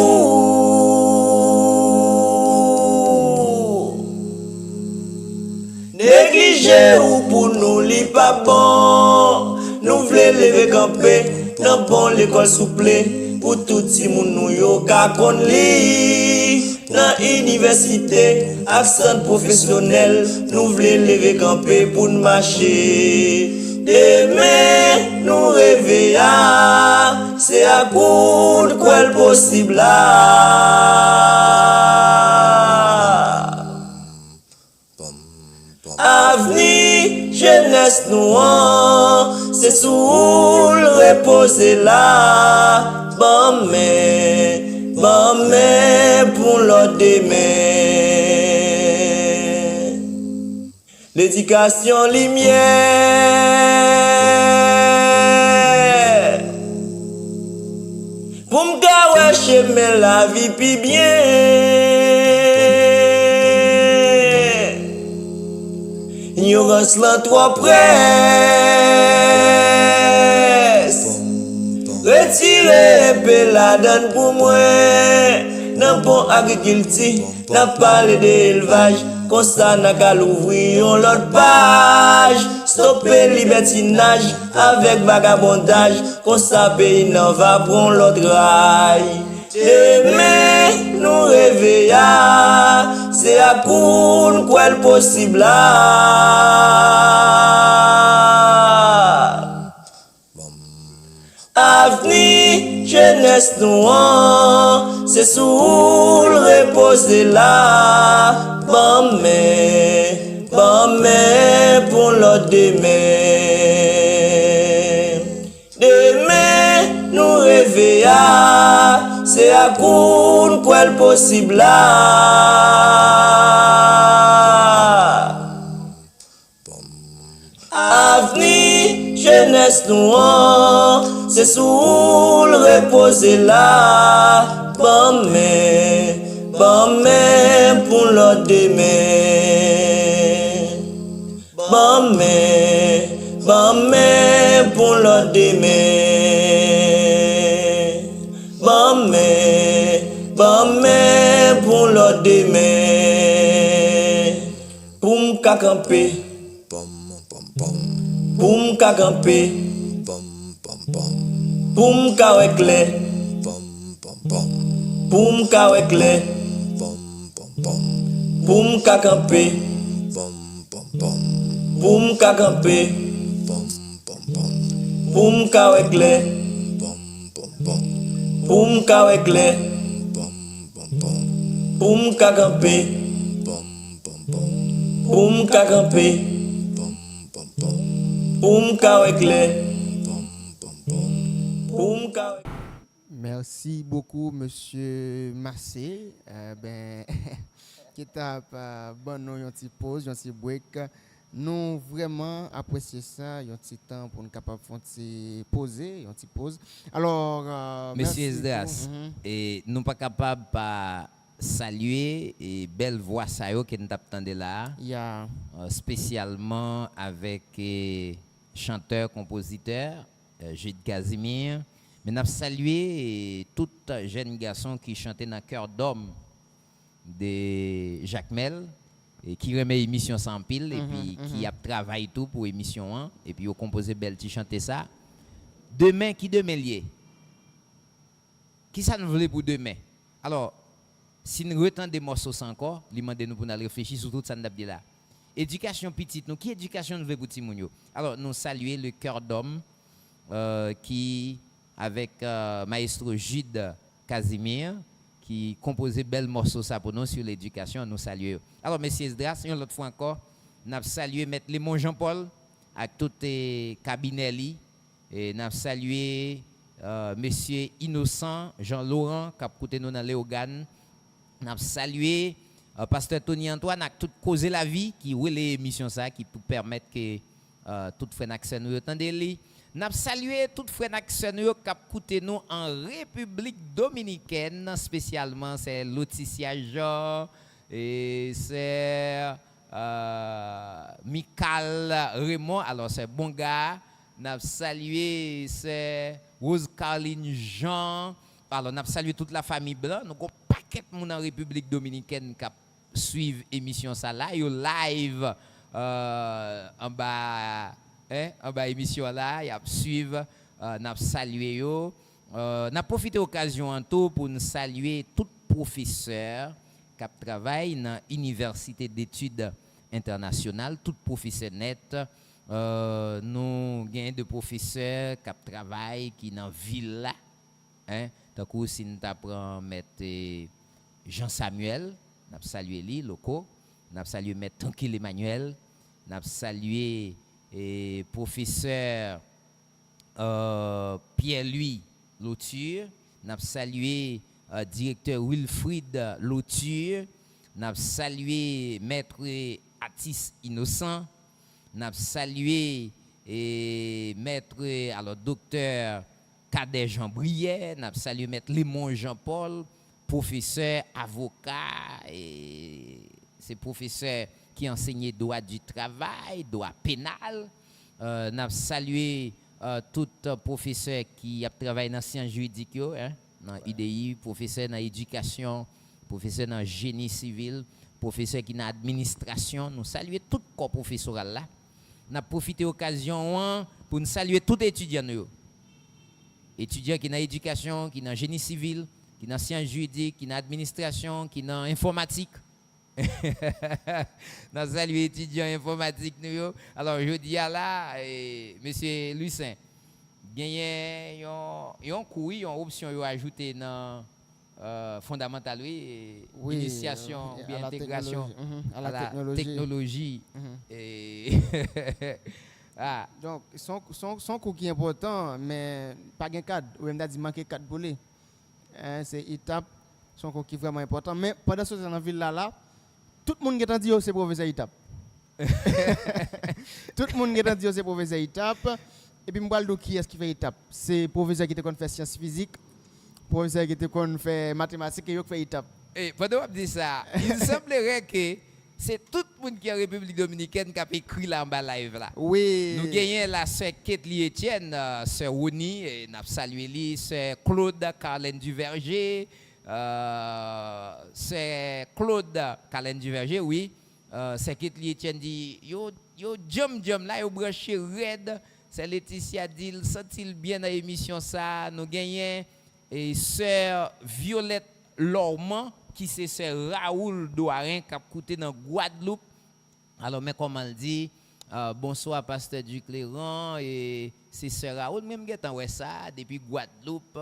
Négliger ou pour nous, li pas bon. Nous voulons lever camper, dans bon l'école souple. Pour tout si moun nou yo ka kon li. Dans l'université, accent professionnel, nous voulons lever camper pour nous marcher. Demain, nous réveiller, c'est à coup de quoi le possible là. Avenir, jeunesse nous, c'est sous le reposer là. Bon mais pour l'autre demain. L'éducation lumière. Pour m'gawer chemin la vie pi bien. Ignorance là trop presse. Retirer peu la donne pour moi. Dans bon agriculture, n'a parlé d'élevage. Comme ça n'a qu'à l'ouvrir l'autre page. Stopper libertinage avec vagabondage. Comme ça pays n'en va prendre l'autre rail. Demain nous réveiller, c'est à coup quoi le possible là. Avenir, jeunesse nous, c'est sous le reposer là. Bon mais pour l'autre demain. Demain nous réveiller, c'est à coup quoi le possible là. Avenir, jeunesse nous, c'est sous le reposer là. Bon mais pour l'autre demain. Bon mais pour l'autre demain. Bon mais pour l'autre demain. Pour m'ka camper. Pour m'ka camper. Pour m'ka wekle. Pour m'ka wekle. Pour m'ka camper. Pour m'ka camper. Pour m'ka wekle. Pour m'ka wekle. Pour m'ka camper. Pour m'ka camper. Pour m'ka wekle. Pour m'ka. Merci beaucoup, Monsieur Massé. Qui t'a bon nous un petit pause, un petit break. Nous vraiment apprécions ça, un petit temps pour nous capable de poser, un petit pause. Alors, Monsieur Esdras, et nous pas capables de saluer et belle voix ça yo que nous t'attendons là. Yeah. Spécialement avec chanteur compositeur Jude Casimir. Mais nous saluer tout jeune garçon qui chantait dans Cœur d'homme de Jacques Mel et qui remet émission sans pile et puis qui a travaillé tout pour émission 1 et puis au composé belle qui chantait ça. Demain qui demain lié. Qui ça nous voulait pour demain? Alors si nous retendons des morceaux encore, lui demandez nous pour nous réfléchir sur tout ça nous dit là. éducation petite, nous, qui éducation nous veut pour Timoun yo? Alors, nous saluer le cœur d'homme qui, avec maestro Gide Casimir, qui composait bel morceau ça pour nous sur l'éducation, nous saluer. Alors, messieurs Esdras, une autre fois encore, nous saluer Maître Lémon Jean-Paul, avec tous les cabinets, et nous saluer monsieur Innocent Jean-Laurent, qui a coûté nous dans Léogane. Nous saluer pasteur Tony Antoine, avec tout causer la vie, qui est l'émission ça, qui peut permettre que tout frère accès nous entendez. Nous saluer tout frère accès nous qui a coûté nous en République Dominicaine, spécialement c'est Laetitia Jean et c'est Michael Raymond, alors c'est bon gars. Nous saluer c'est Rose Caroline Jean. Alors nous saluer toute la famille blanc. Nous avons un paquet de monde en République Dominicaine qui suivent l'émission ça là, yo live en bas émission là, y a suivre n'a saluer yo, n'a profité occasion en tout pour nous saluer tout professeur qui travaille dans université d'études internationales, tout professeur net. Nous gagnons de professeurs qui travaillent qui dans ville là, hein, tant que si nous t'apprend mettre Jean Samuel, n'a salué lui locaux, n'a salué maître Tranquille Emmanuel, n'a salué professeur Pierre-Louis Lauture, n'a salué directeur Wilfried Lauture, n'a salué maître Atis Innocent, n'a salué maître alors docteur Cadet Jean Brière, n'a salué maître Lémon Jean-Paul, professeur avocat et c'est professeur qui enseignait droit du travail, droit pénal. N'a salué tout professeur qui a travaillé dans sciences juridiques, hein, dans IDI, professeur dans éducation, professeur dans génie civil, professeur qui dans administration. Nous saluer tout corps professoral là. N'a profité occasion pour nous saluer tous les étudiants. Étudiants qui dans éducation, qui dans génie civil, qui dans sciences juridiques, qui dans administration, qui dans informatique. Nous saluons étudiants informatiques. Alors, je dis à là, monsieur Lucien, il y a un cours, une option à ajouter dans fondamental, oui, initiation, ou bien intégration à la technologie. Ah. Donc, son cours qui est important, mais pas de cadre, ou même dit manquer cadre pour lui. C'est étape, son cours qui est vraiment important. Mais pendant ce temps, dans la ville là, tout le monde qui a dit que c'est professeur étape. Tout le monde qui a dit que c'est professeur étape. Et puis, je vais qui est-ce qui fait étape? C'est professeur qui te fait sciences physiques, professeur qui te fait mathématiques et qui fait étape. Et pendant que je dis ça, il semblerait que c'est tout le monde qui est en République Dominicaine qui a écrit là en bas live là. Oui. Nous gagnons la sœur Ketli Etienne, sœur Woni, et nous saluons lui, sœur Claude Carlène Duverger. C'est Claude Carlène Duverger, oui. C'est Ketli Etienne dit yo jam là, yo branché red. C'est Laetitia dit, sent-il bien dans l'émission ça. Nous gagnons et sœur Violette Lormand, qui c'est sœur Raoul Douarin, qui a coûté dans Guadeloupe. Alors, mais comme on dit, bonsoir, pasteur Ducléran, et c'est sœur Raoul, même qui est en ça, depuis Guadeloupe.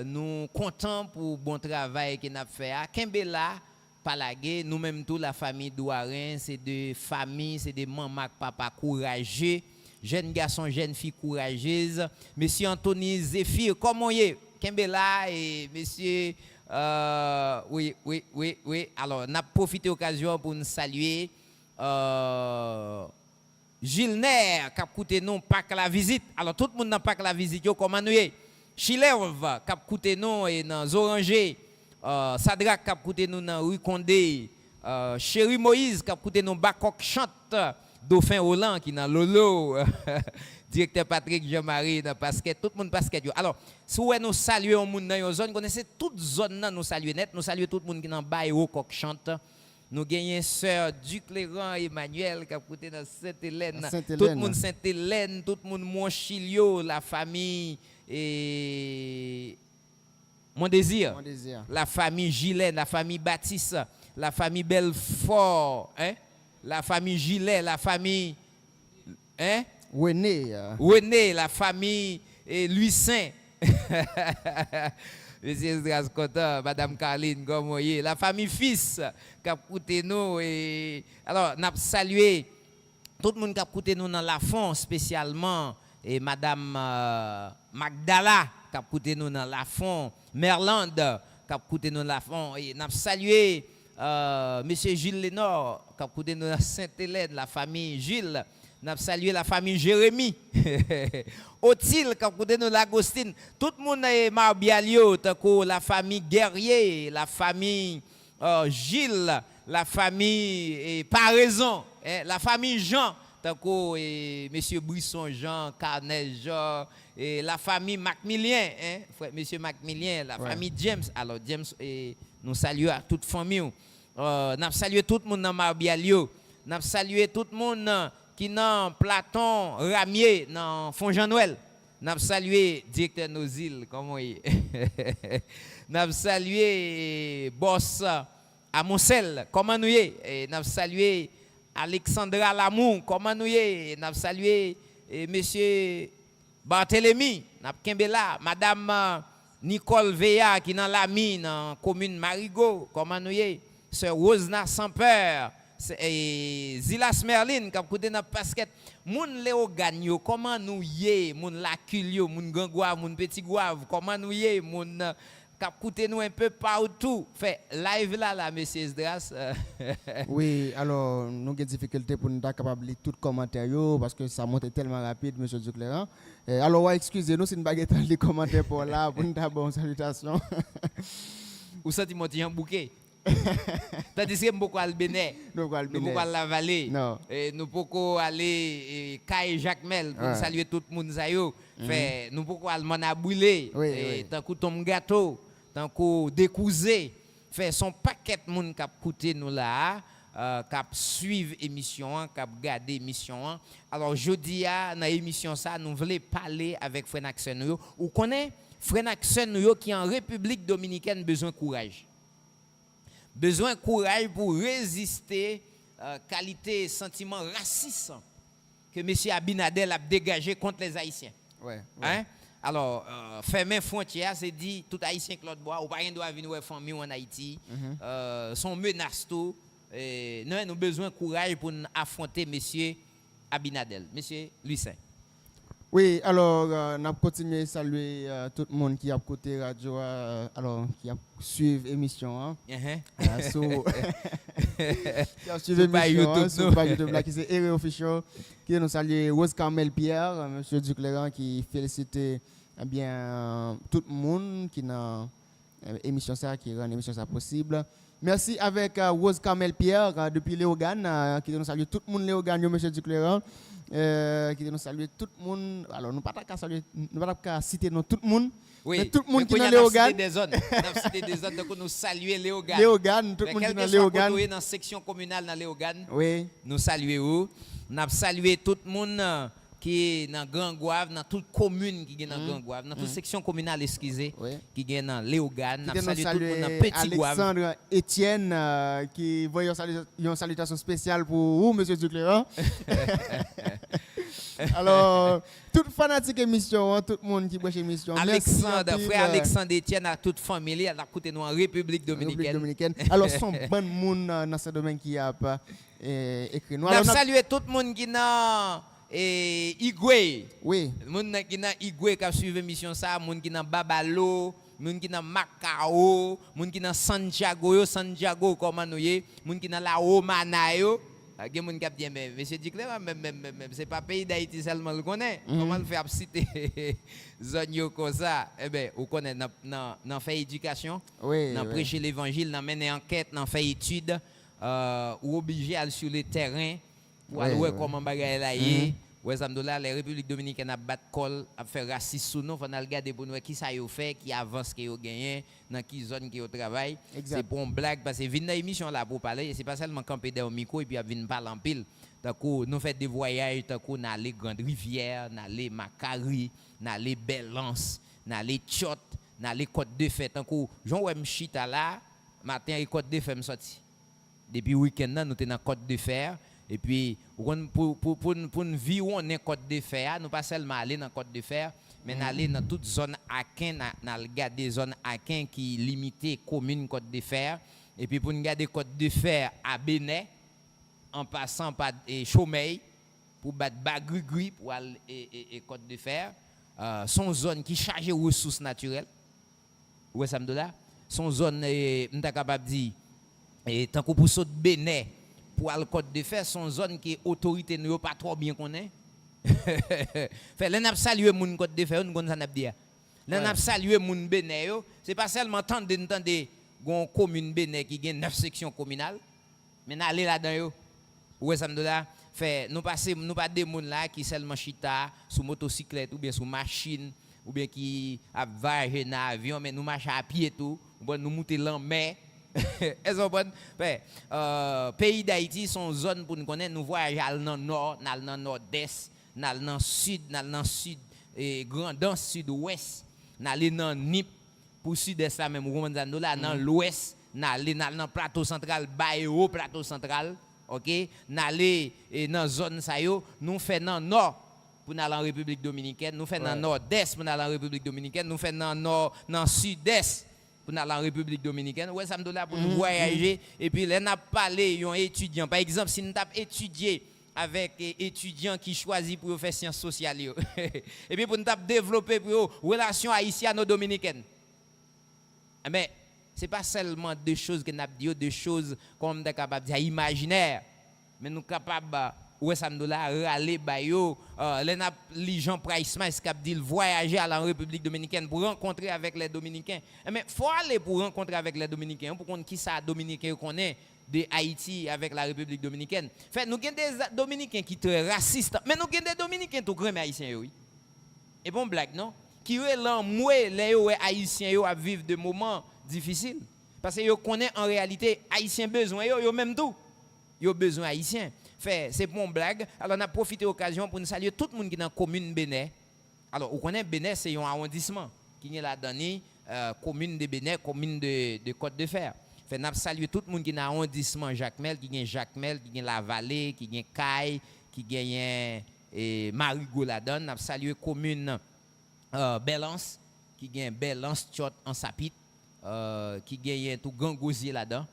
Nous comptons pour le bon travail qu'on a fait à Kembela, Palagé, nous-mêmes, toute la famille Douarin, c'est des familles, c'est des mamans, papa courageux, jeunes garçons, jeunes filles courageuses. Monsieur Anthony Zéphir, comment est Kembela et monsieur. Oui. Alors, on a profité de l'occasion pour nous saluer Gilner, qui a coûté nous pas que la visite. Alors, tout le monde n'a pas que la visite. Comment nous est? Chilev, qui a coûté nous et dans Zoranger. Sadrak, qui a coûté nous dans Rue Condé. Chéri Moïse, qui a coûté nous Bakok Chante. Dauphin Hollande, qui est dans Lolo. Directeur Patrick Jean-Marie dans basket, tout le monde basket. Alors, si nous saluons les gens dans une zone, connaissez toute zone, nous saluons net, nous saluons tout le monde qui est dans Bayo, qui chante. Nous gagnons sœur Ducléran Emmanuel qui a coûté dans Sainte-Hélène. Tout le monde Sainte-Hélène, tout le monde Montchilio, la famille et Mon Désir. La famille Gilène, la famille Baptiste, la famille Belfort, hein? la famille Gilet, la famille hein? René. La famille Louis Saint. Monsieur Esdras content, Madame Carline Gomoye, la famille Fils qui a écouté nous. Alors, nous avons salué tout le monde qui a écouté nous dans la fond, spécialement et Madame Magdala qui a écouté nous dans la fond, Merland qui a écouté nous dans la fond. Et nous avons salué Monsieur Gilles Lénor qui a écouté nous dans Sainte-Hélène, la famille Gilles. Nous avons salué la famille Jérémy, Othil, qui a écouté nous l'Agostine. Tout le monde est Marbialio, la famille Guerrier, la famille Gilles, la famille Paraison, la famille Jean, Monsieur Brisson Jean, Carnet Jean, la famille Macmillan, Monsieur Macmillan, la famille James. Alors James, nous saluons à toute famille. Nous avons salué tout le monde dans Marbialio. Nous avons salué tout le monde qui dans Platon Ramier dans Fond Jean-Noël. Nous avons salué directeur nos îles, comment il Nous avons salué boss à Moncel, comment nous y nous avons salué Alexandra Lamour, comment nous y nous avons salué monsieur Barthélemy, nous avons Kimbela, madame Nicole Veya qui dans la mine dans commune Marigot, comment nous y sœur Rosna Sans-Peur. Zilas Merlin qui a écouté dans basket moun Léo Gagno comment nous yé moun Laculio moun Gangouave moun Petit Gouave comment nous yé moun qui a écouté nous un peu partout fait live là monsieur Esdras. Oui, alors nous avons des difficultés pour nous capable lire tout commentaire parce que ça monte tellement rapide monsieur Ducléran. Alors excusez-nous si nous pas les commentaires pour là pour nous d'abord salutation. Ou ça mon petit bouquet. Tandis que nous pouvons aller Bénin, nous pouvons aller la vallée, nous pouvons aller Caille Jacques Mel pour saluer tout le monde. Nous pouvons aller Manaboulé, tant que Tom Gâteau, tant que Décousé. Fait son paquet de monde qui a écouté nous là, qui a suivi l'émission, qui a regardé l'émission. Alors jeudi dans l'émission ça, nous voulons parler avec Frère Naxen. Ou connaît Frère Naxen qui en République Dominicaine besoin de courage. Besoin de courage pour résister qualité sentiment raciste que M. Abinadel a dégagé contre les Haïtiens. Hein? Alors, fermer frontière, c'est dit tout Haïtien Claude Bois, ou pas rien doit venir famille en Haïti, sont menaces tout. Nous avons besoin de courage pour affronter M. Abinadel, M. Lucien. Oui, alors, on a continué à saluer tout le monde qui a côté radio, alors, qui a suivi l'émission. Hein. Qui a suivi l'émission sur YouTube, là, qui c'est Ere Official, qui nous salue Rose Carmel Pierre, monsieur Ducléran, qui félicite bien tout le monde qui a émission ça, qui rend l'émission ça possible. Merci avec Rose Carmel Pierre, depuis Léogane, qui nous salue tout le monde Léogane, monsieur Ducléran. Qui nous salue tout le monde. Alors, nous ne pouvons pas citer tout le monde. Oui, mais tout le monde qui est dans Léogane. Nous cité des zones, donc nous saluons Léogane. Léogane, tout le monde qui est dans Léogane. Nous dans la section communale dans Léogane. Oui. Nous saluons. Nous avons salué tout le monde qui est dans Grand Gouave, dans toute commune qui est dans Grand Gouave, dans toute section communale, excusez, qui est dans Léogane. Nous saluons tout le monde dans Petit Gouave. Alexandre Etienne, qui voit une salutation spéciale pour vous, monsieur Ducléran. Alors, toute fanatique émission, tout le monde qui voit l'émission. Alexandre, frère Alexandre Etienne, à toute famille, elle a écouté nous en République Dominicaine. Alors, son bon monde dans ce domaine qui a écrit. Nous avons salué tout le monde qui est dans Igwe. Oui. Moun qui dans Igwe qui a suivi l'émission ça, moun qui dans Babalo, moun qui dans Macao, moun qui dans Santiago comment nous y, moun qui dans la Romana yo. Il moun qui a bien mais monsieur Ducléran même c'est pas pays d'Haïti seulement le connaît. Comment le faire citer zone yo comme ça. Eh ben, on connaît dans fait éducation, dans prêcher l'évangile, dans mener enquête, dans faire étude ou obligé à aller sur le terrain. Pour aller voir comment bagaille là y ouais samedi-là les Républiques dominicaines a battre col a faire raciste sous nous faut regarder pour nous qui ça yo fait qui avance qui yo gagné dans qui zone qui yo travail c'est pour une blague parce que vinn dans émission là pour parler c'est pas seulement camper dans micro et puis vinn parler en pile tant que nous fait des voyages tant qu'on aller Grande Rivière aller Macari aller Belance aller Tchot aller Côte de Fête tant que Jean ouais m'chita là matin et Côte de Fête me sorti Depuis week-end là nous sommes dans Côte de Fer et puis pour une vie où on est Côte de Fer, nous pas seulement aller dans Côte de Fer, mais aller dans toute zone Akin, dans regarder zone Akin qui limitée commune Côte de Fer et puis pour nous garder Côte de Fer à Bénin en passant par Chaumeil pour battre Bagrugui pour aller et Côte de Fer, son zone qui chargée ressources naturelles. Ouais ça me donne là, son zone m'ta capable dire et tant que pour saut Bénin pour aller Côte de Fer, son zone qui autorité ne pas trop bien connaît. Fait l'on a salué moun Côte de Fer, on connaît ça n'a dire. L'on a salué moun Bénin yo, c'est pas seulement tendre gon commune Bénin qui gagne 9 sections communales, mais aller là-dedans yo. Ouais ça me donne là, fait nous pas des moun là qui seulement chita sur motocyclette ou bien sur machine ou bien qui a voyagé dans avion mais nous marcher à pied tout, nous monter en mer. Est-ce bon? Pays d'Haïti sont zone pour nous connaître, nous voyageons dans le nord, dans le nord-est, dans le sud, dans le sud et dans le sud-ouest, dans le Nip pour sud-est là même dans l'ouest, dans le plateau central, au plateau central, OK? Dans la zone ça yo, nous fait dans le nord pour aller en République dominicaine, nous fait dans le nord-est pour aller en République dominicaine, nous fait dans le nord, dans le sud-est pour aller en République dominicaine. Ouais, ça me donne là pour nous voyager. Et puis, là, on a parlé d'un étudiant. Par exemple, si nous avons étudié avec étudiants qui choisissent pour faire sciences sociales. Et puis, pour nous développer pour relations haïtiano-dominicaines. Mais ce n'est pas seulement des choses que nous avons dit, des choses comme nous sommes capables de dire imaginaires. Mais nous sommes capables ouais ça me là râler ba yo les gens Price Mice qui dit voyager à la République dominicaine pour rencontrer avec les dominicains mais faut aller pour rencontrer avec les dominicains pour qu'on qui ça dominicain connaît de Haïti avec la République dominicaine fait nous avons des dominicains qui très racistes mais nous avons des dominicains tout grand haïtiens oui et bon blague non qui relan moué les haïtiens yo à vivre des moments difficiles parce que yo connaît en réalité haïtiens besoin yo même tout yo besoin haïtiens. Fait c'est bon blague. Alors on a profité de l'occasion pour nous saluer tout le monde qui est dans la commune Bénin. Alors vous connaissez Bénin c'est un arrondissement qui est là-dedans commune de Bénin, commune de Côte de Fer. Fait n'a saluer tout le monde qui est dans l'arrondissement Jacmel, qui est Jacmel, qui est la Vallée, qui est Caille, qui est Marigot là-dedans. N'a saluer commune Belance, qui est Belance Tchot en Sapit, qui est tout Gangosier là-dedans.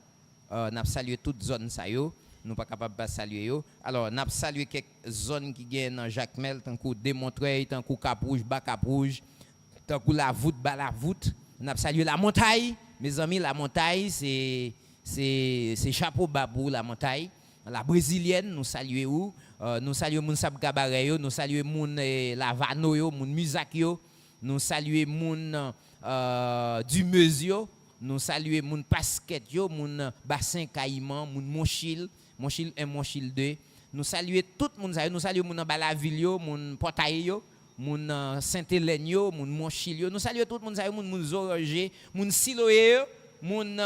N'a salué toute zone ça yo. Nous pas capable de saluer yo. Alors n'a salué quelques zones qui gagnent dans Jacmel tant que Démontreuil, tant que Cap-Rouge, bas Cap-Rouge, tant que la voûte bas la voûte. N'a salué la montagne. Mes amis, la montagne c'est chapeau babou la montagne. La brésilienne nous saluons nous saluons moun Sab Cabaret yo, nous saluons moun la Vano yo, moun Musak yo, nous saluons moun du Mesio. Nous saluons moun Pasquette yo, moun Bassin Caïman, moun Monchil 1, Monchil 2. Nous saluons tout le monde, nous saluons moun Balaville yo, moun Portail yo, moun Saint-Hélène yo, moun Monchil yo. Nous saluons tout le monde, moun Zoranger, moun Siloé yo, moun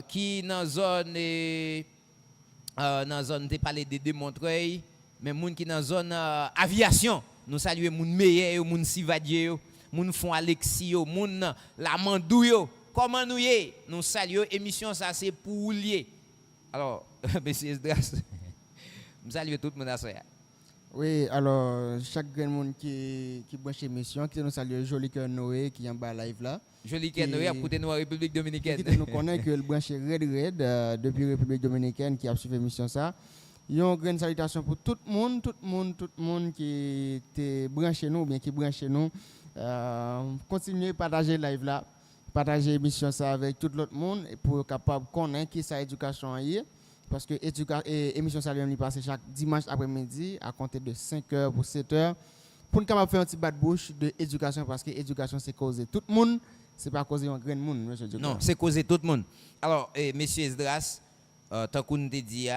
qui dans zone de parler de Montreuil, mais moun qui dans zone aviation. Nous saluons moun Meyer yo, moun Sivadier yo. Moun font Alexio, moun la Mandou yo. Comment nous y nous saluons émission ça c'est pour lier. Alors monsieur Esdras, je salue tout le monde à ça. Oui, alors chaque grand monde qui branche émission qui nous salue Joli Cœur Noé qui est en bas live là. Joli Cœur Noé a côté nous en République dominicaine. Qui nous connaît que le branche Red depuis République dominicaine qui a suivi émission ça. Une grande salutation pour tout le monde qui était branché nous bien qui branche nous. Continuez à partager live là, partager l'émission ça avec tout l'autre monde pour capable connaître qui ça éducation est parce que émission ça lui passe chaque dimanche après-midi à compter de 5h pour 7h pour nous capable faire un petit bas de bouche de éducation parce que éducation c'est causer tout le monde, c'est pas causer un grand monde monsieur Diogo. Non, c'est causer tout le monde. Alors monsieur Esdras tant qu'on te dit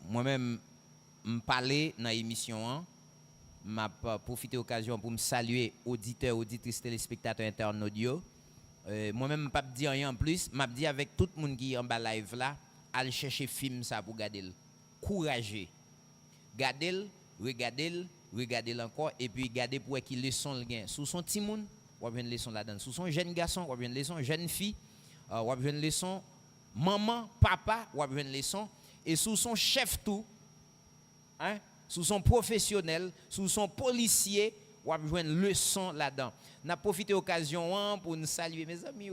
moi-même me parler dans l'émission m'a profité de l'occasion pour me saluer auditeurs, auditrices, téléspectateurs internautes. Moi-même, je ne dis rien en plus. Je dis avec tout le monde qui est en bas live là, aller chercher film ça pour regarder. Courageux. Regardez encore et puis regardez pour qui leçon le gain. Sous son petit monde, ou bien une leçon là-dedans. Sous son jeune garçon, ou bien une leçon jeune fille, ou bien une leçon maman, papa, ou une leçon, et sous son chef tout, hein, sous son professionnel, sous son policier, ou une leçon là-dedans. N'a profité de l'occasion pour nous saluer mes amis,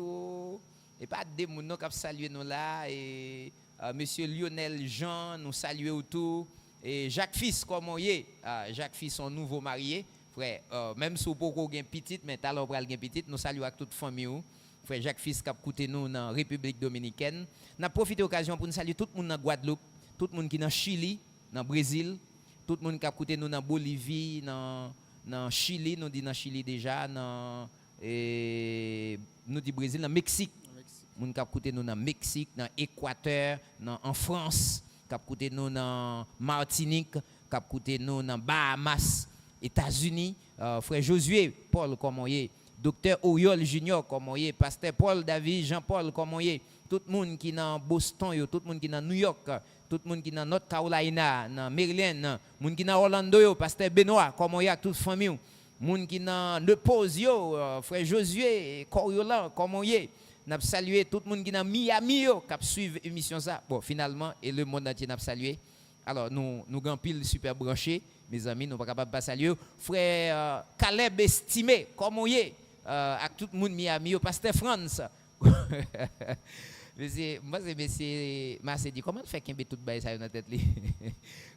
et pas des gens qui saluer nous là, et monsieur Lionel Jean, nous saluer autour, et Jacques Fils, comment il est, Jacques Fils, son nouveau marié, frère, même si vous pouvez une petite, mais talent pour une petite, nous saluons à toute famille. Frère Jacques Fils qui a écouté nous dans la République Dominicaine. Nous avons profité de l'occasion pour nous saluer tout le monde dans Guadeloupe, tout le monde qui est dans Chili, dans Brésil, tout le monde qui a écouté nous dans Bolivie, dans Chili, nous dit dans Chili déjà, nous dit Brésil, dans Mexique. Nous avons écouté nous dans Mexique, dans Équateur, en France, qui a écouté nous dans Martinique, qui a écouté nous dans Bahamas, États-Unis. Frère Josué, Paul, comment il est? Docteur Oriol Junior, comment il est, Pasteur Paul David, Jean-Paul, comment il est, tout le monde qui est dans Boston, tout le monde qui est dans New York, tout le monde qui est dans North Carolina, dans Maryland, tout le monde qui est dans Orlando, Pasteur Benoît, comment il est, toute famille, tout le monde qui est dans Nepos, Frère Josué, Coriolan, comment il est. Nous avons salué tout le monde qui est dans Miami, qui a suivi l'émission. Bon, finalement, et le monde entier nous a salué. Alors, nous avons pile super branché, mes amis, nous ne sommes pas capables de saluer. Frère Caleb Estimé, comment il est. Avec tout le monde Miami, au Pasteur France. Moi, c'est monsieur Massé dit, comment fait qu'il y ait tout le ça dans la tête?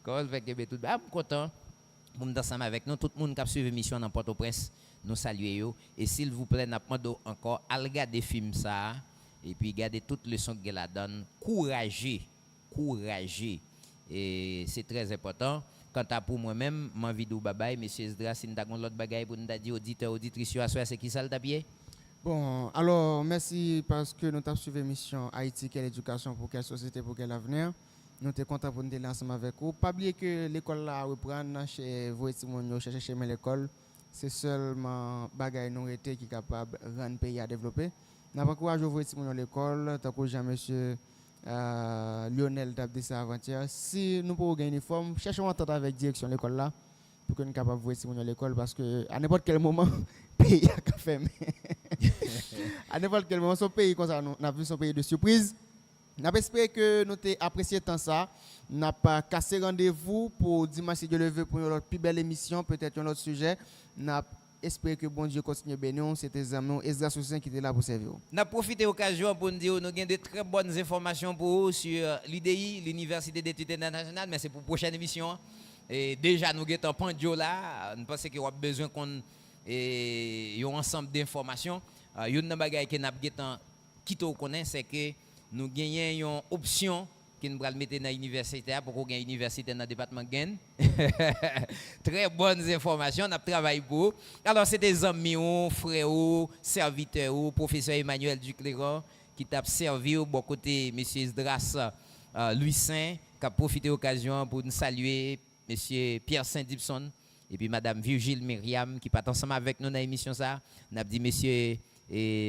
Comment fait qu'il y ait tout le je suis content pour nous ensemble avec nous. Tout le monde qui a suivi l'émission dans Port-au-Prince, nous saluons. Et s'il vous plaît, nous demandons encore à regarder le film ça. Et puis, regardez toutes les leçons qu'elle a donné. Courageux. Et c'est très important. Quant à pour moi-même, je envie de vous bye, monsieur Esdras, si nous avons l'autre bagaille pour nous dire auditeurs, auditrices, c'est qui ça le tapier? Bon, alors, merci parce que nous avons suivi l'émission Haïti, quelle éducation pour quelle société, pour quel avenir. Nous sommes contents pour nous être ensemble avec vous. Pas oublier que l'école là reprend chez vous et Timonio, chez l'école. C'est seulement bagaille nous été qui est capable de rendre le pays à développer. Nous avons encouragé vous et Timonio l'école, tant que monsieur Lionel Dabdé avant-hier. Si nous pouvons gagner une uniforme, cherchons à entendre avec direction l'école là pour que nous soyons capables de voir si nous l'école parce que à n'importe quel moment le pays a fermé. À n'importe quel moment son pays comme ça, nous avons vu son pays de surprise. Nous espérons que nous avons apprécié tant ça. Nous n'avons pas cassé rendez-vous pour dimanche de lever pour une plus belle émission, peut-être un autre sujet. Nous espérons que bon Dieu continue à bénir. C'était Zamon Esdras Soussin qui était là pour servir. Nous avons profité de l'occasion pour nous dire que nous avons de très bonnes informations pour vous sur l'UDI, l'Université d'études internationales, mais c'est pour la prochaine émission. Et déjà, nous avons un pendio là. Nous pensons qu'il y a besoin qu'on ait un ensemble d'informations. Une des choses que nous avons qui te connaît, c'est que nous gagnons une option qui nous allons mettre dans l'université pour qu'on gagne une université dans le département de Gain. Très bonnes informations, on a travaillé pour. Alors, c'est des amis, frères, serviteurs, professeur Emmanuel Ducléron qui t'a servi au bon côté M. Esdras Louis Saint, qui a profité de l'occasion pour nous saluer M. Pierre Saint-Dipson et puis Mme Virgile Myriam qui part ensemble avec nous dans l'émission. On a dit M.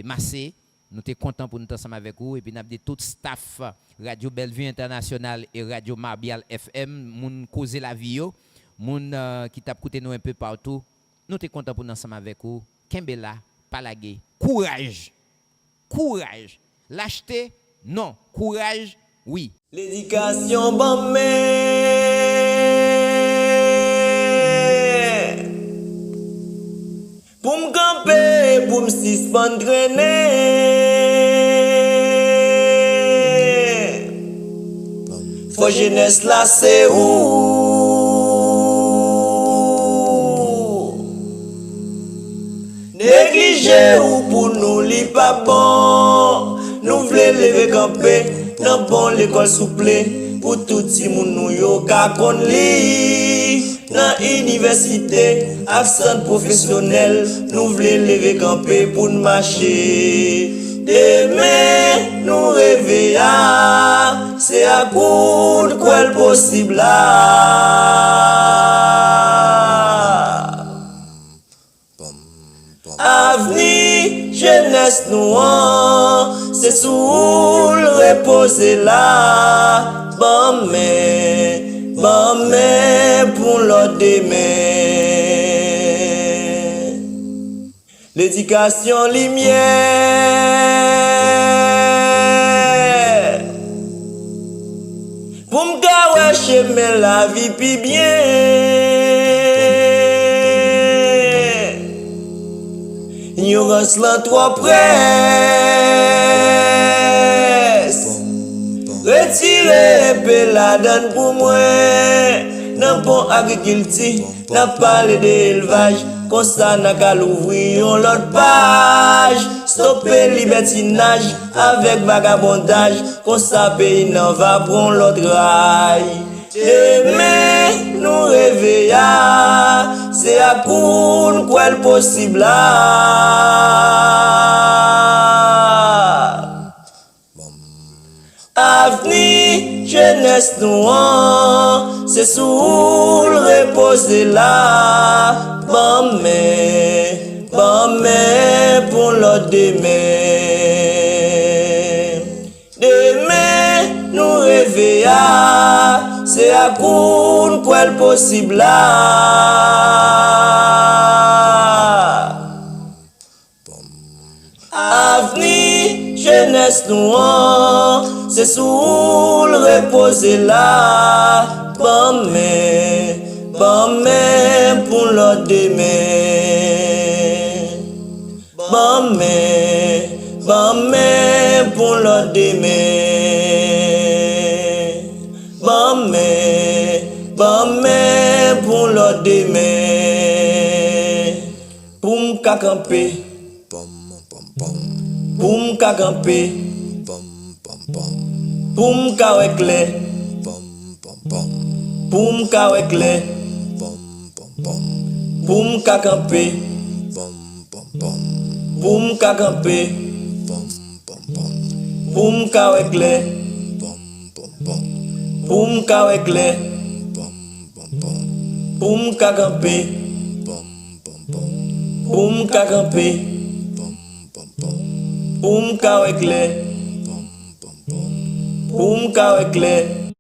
Massé. Nous sommes contents pour nous ensemble avec vous. Et puis, nous avons dit tout staff Radio Bellevue International et Radio Marbial FM, moun causer la vie, moun qui t'a écouté nous un peu partout. Nous sommes contents pour nous ensemble avec vous. Kembela, Palagé, courage. Courage. Lâcheté, non. Courage, oui. L'éducation, bon, mais. Pour me camper, pour me suspendre, faut jeunesse là, c'est où? Négliger ou pour nous, li pas bon. Nous voulons lever camper, dans bon l'école souple. Pour tout si moun nou yo ka kon li. Dans université, accent professionnel, nous voulons lever camper pour nous marcher. Demain, nous réveillons, c'est à coup de quoi le possible là. Avenir, jeunesse nous, c'est sous le reposer là. Bon mais pour l'autre demain. L'éducation lumière. marcher, mais la vie pi bien. Ignorance là trop presse. Retirez peu la donne pour moi. Nan bon agriculture, n'a parlé d'élevage. Comme ça, n'a qu'à l'ouvrir l'autre page. Stopper libertinage avec vagabondage. Comme ça, pays n'en va prendre l'autre rail. Demain, nous réveillons. C'est à coup quoi le possible là. Avenir, jeunesse noire, c'est sous le reposer là. Bon mais pour l'autre demain. Demain, nous réveillons, c'est à coup quoi le possible là. Avenir, jeunesse noire, c'est sous le reposer là. Bon mais pour l'autre demain. Bon mais pour l'autre demain. Bon mais pour l'autre demain. Pour m'ka camper. Pour m'ka camper. Pour m'ka wekle. Pour m'ka wekle. Pour m'ka camper. Pour m'ka camper. Pour m'ka wekle. Pour m'ka wekle. Pour m'ka camper. Pour m'ka camper. Pour m'ka wekle. Pour m'ka wekle.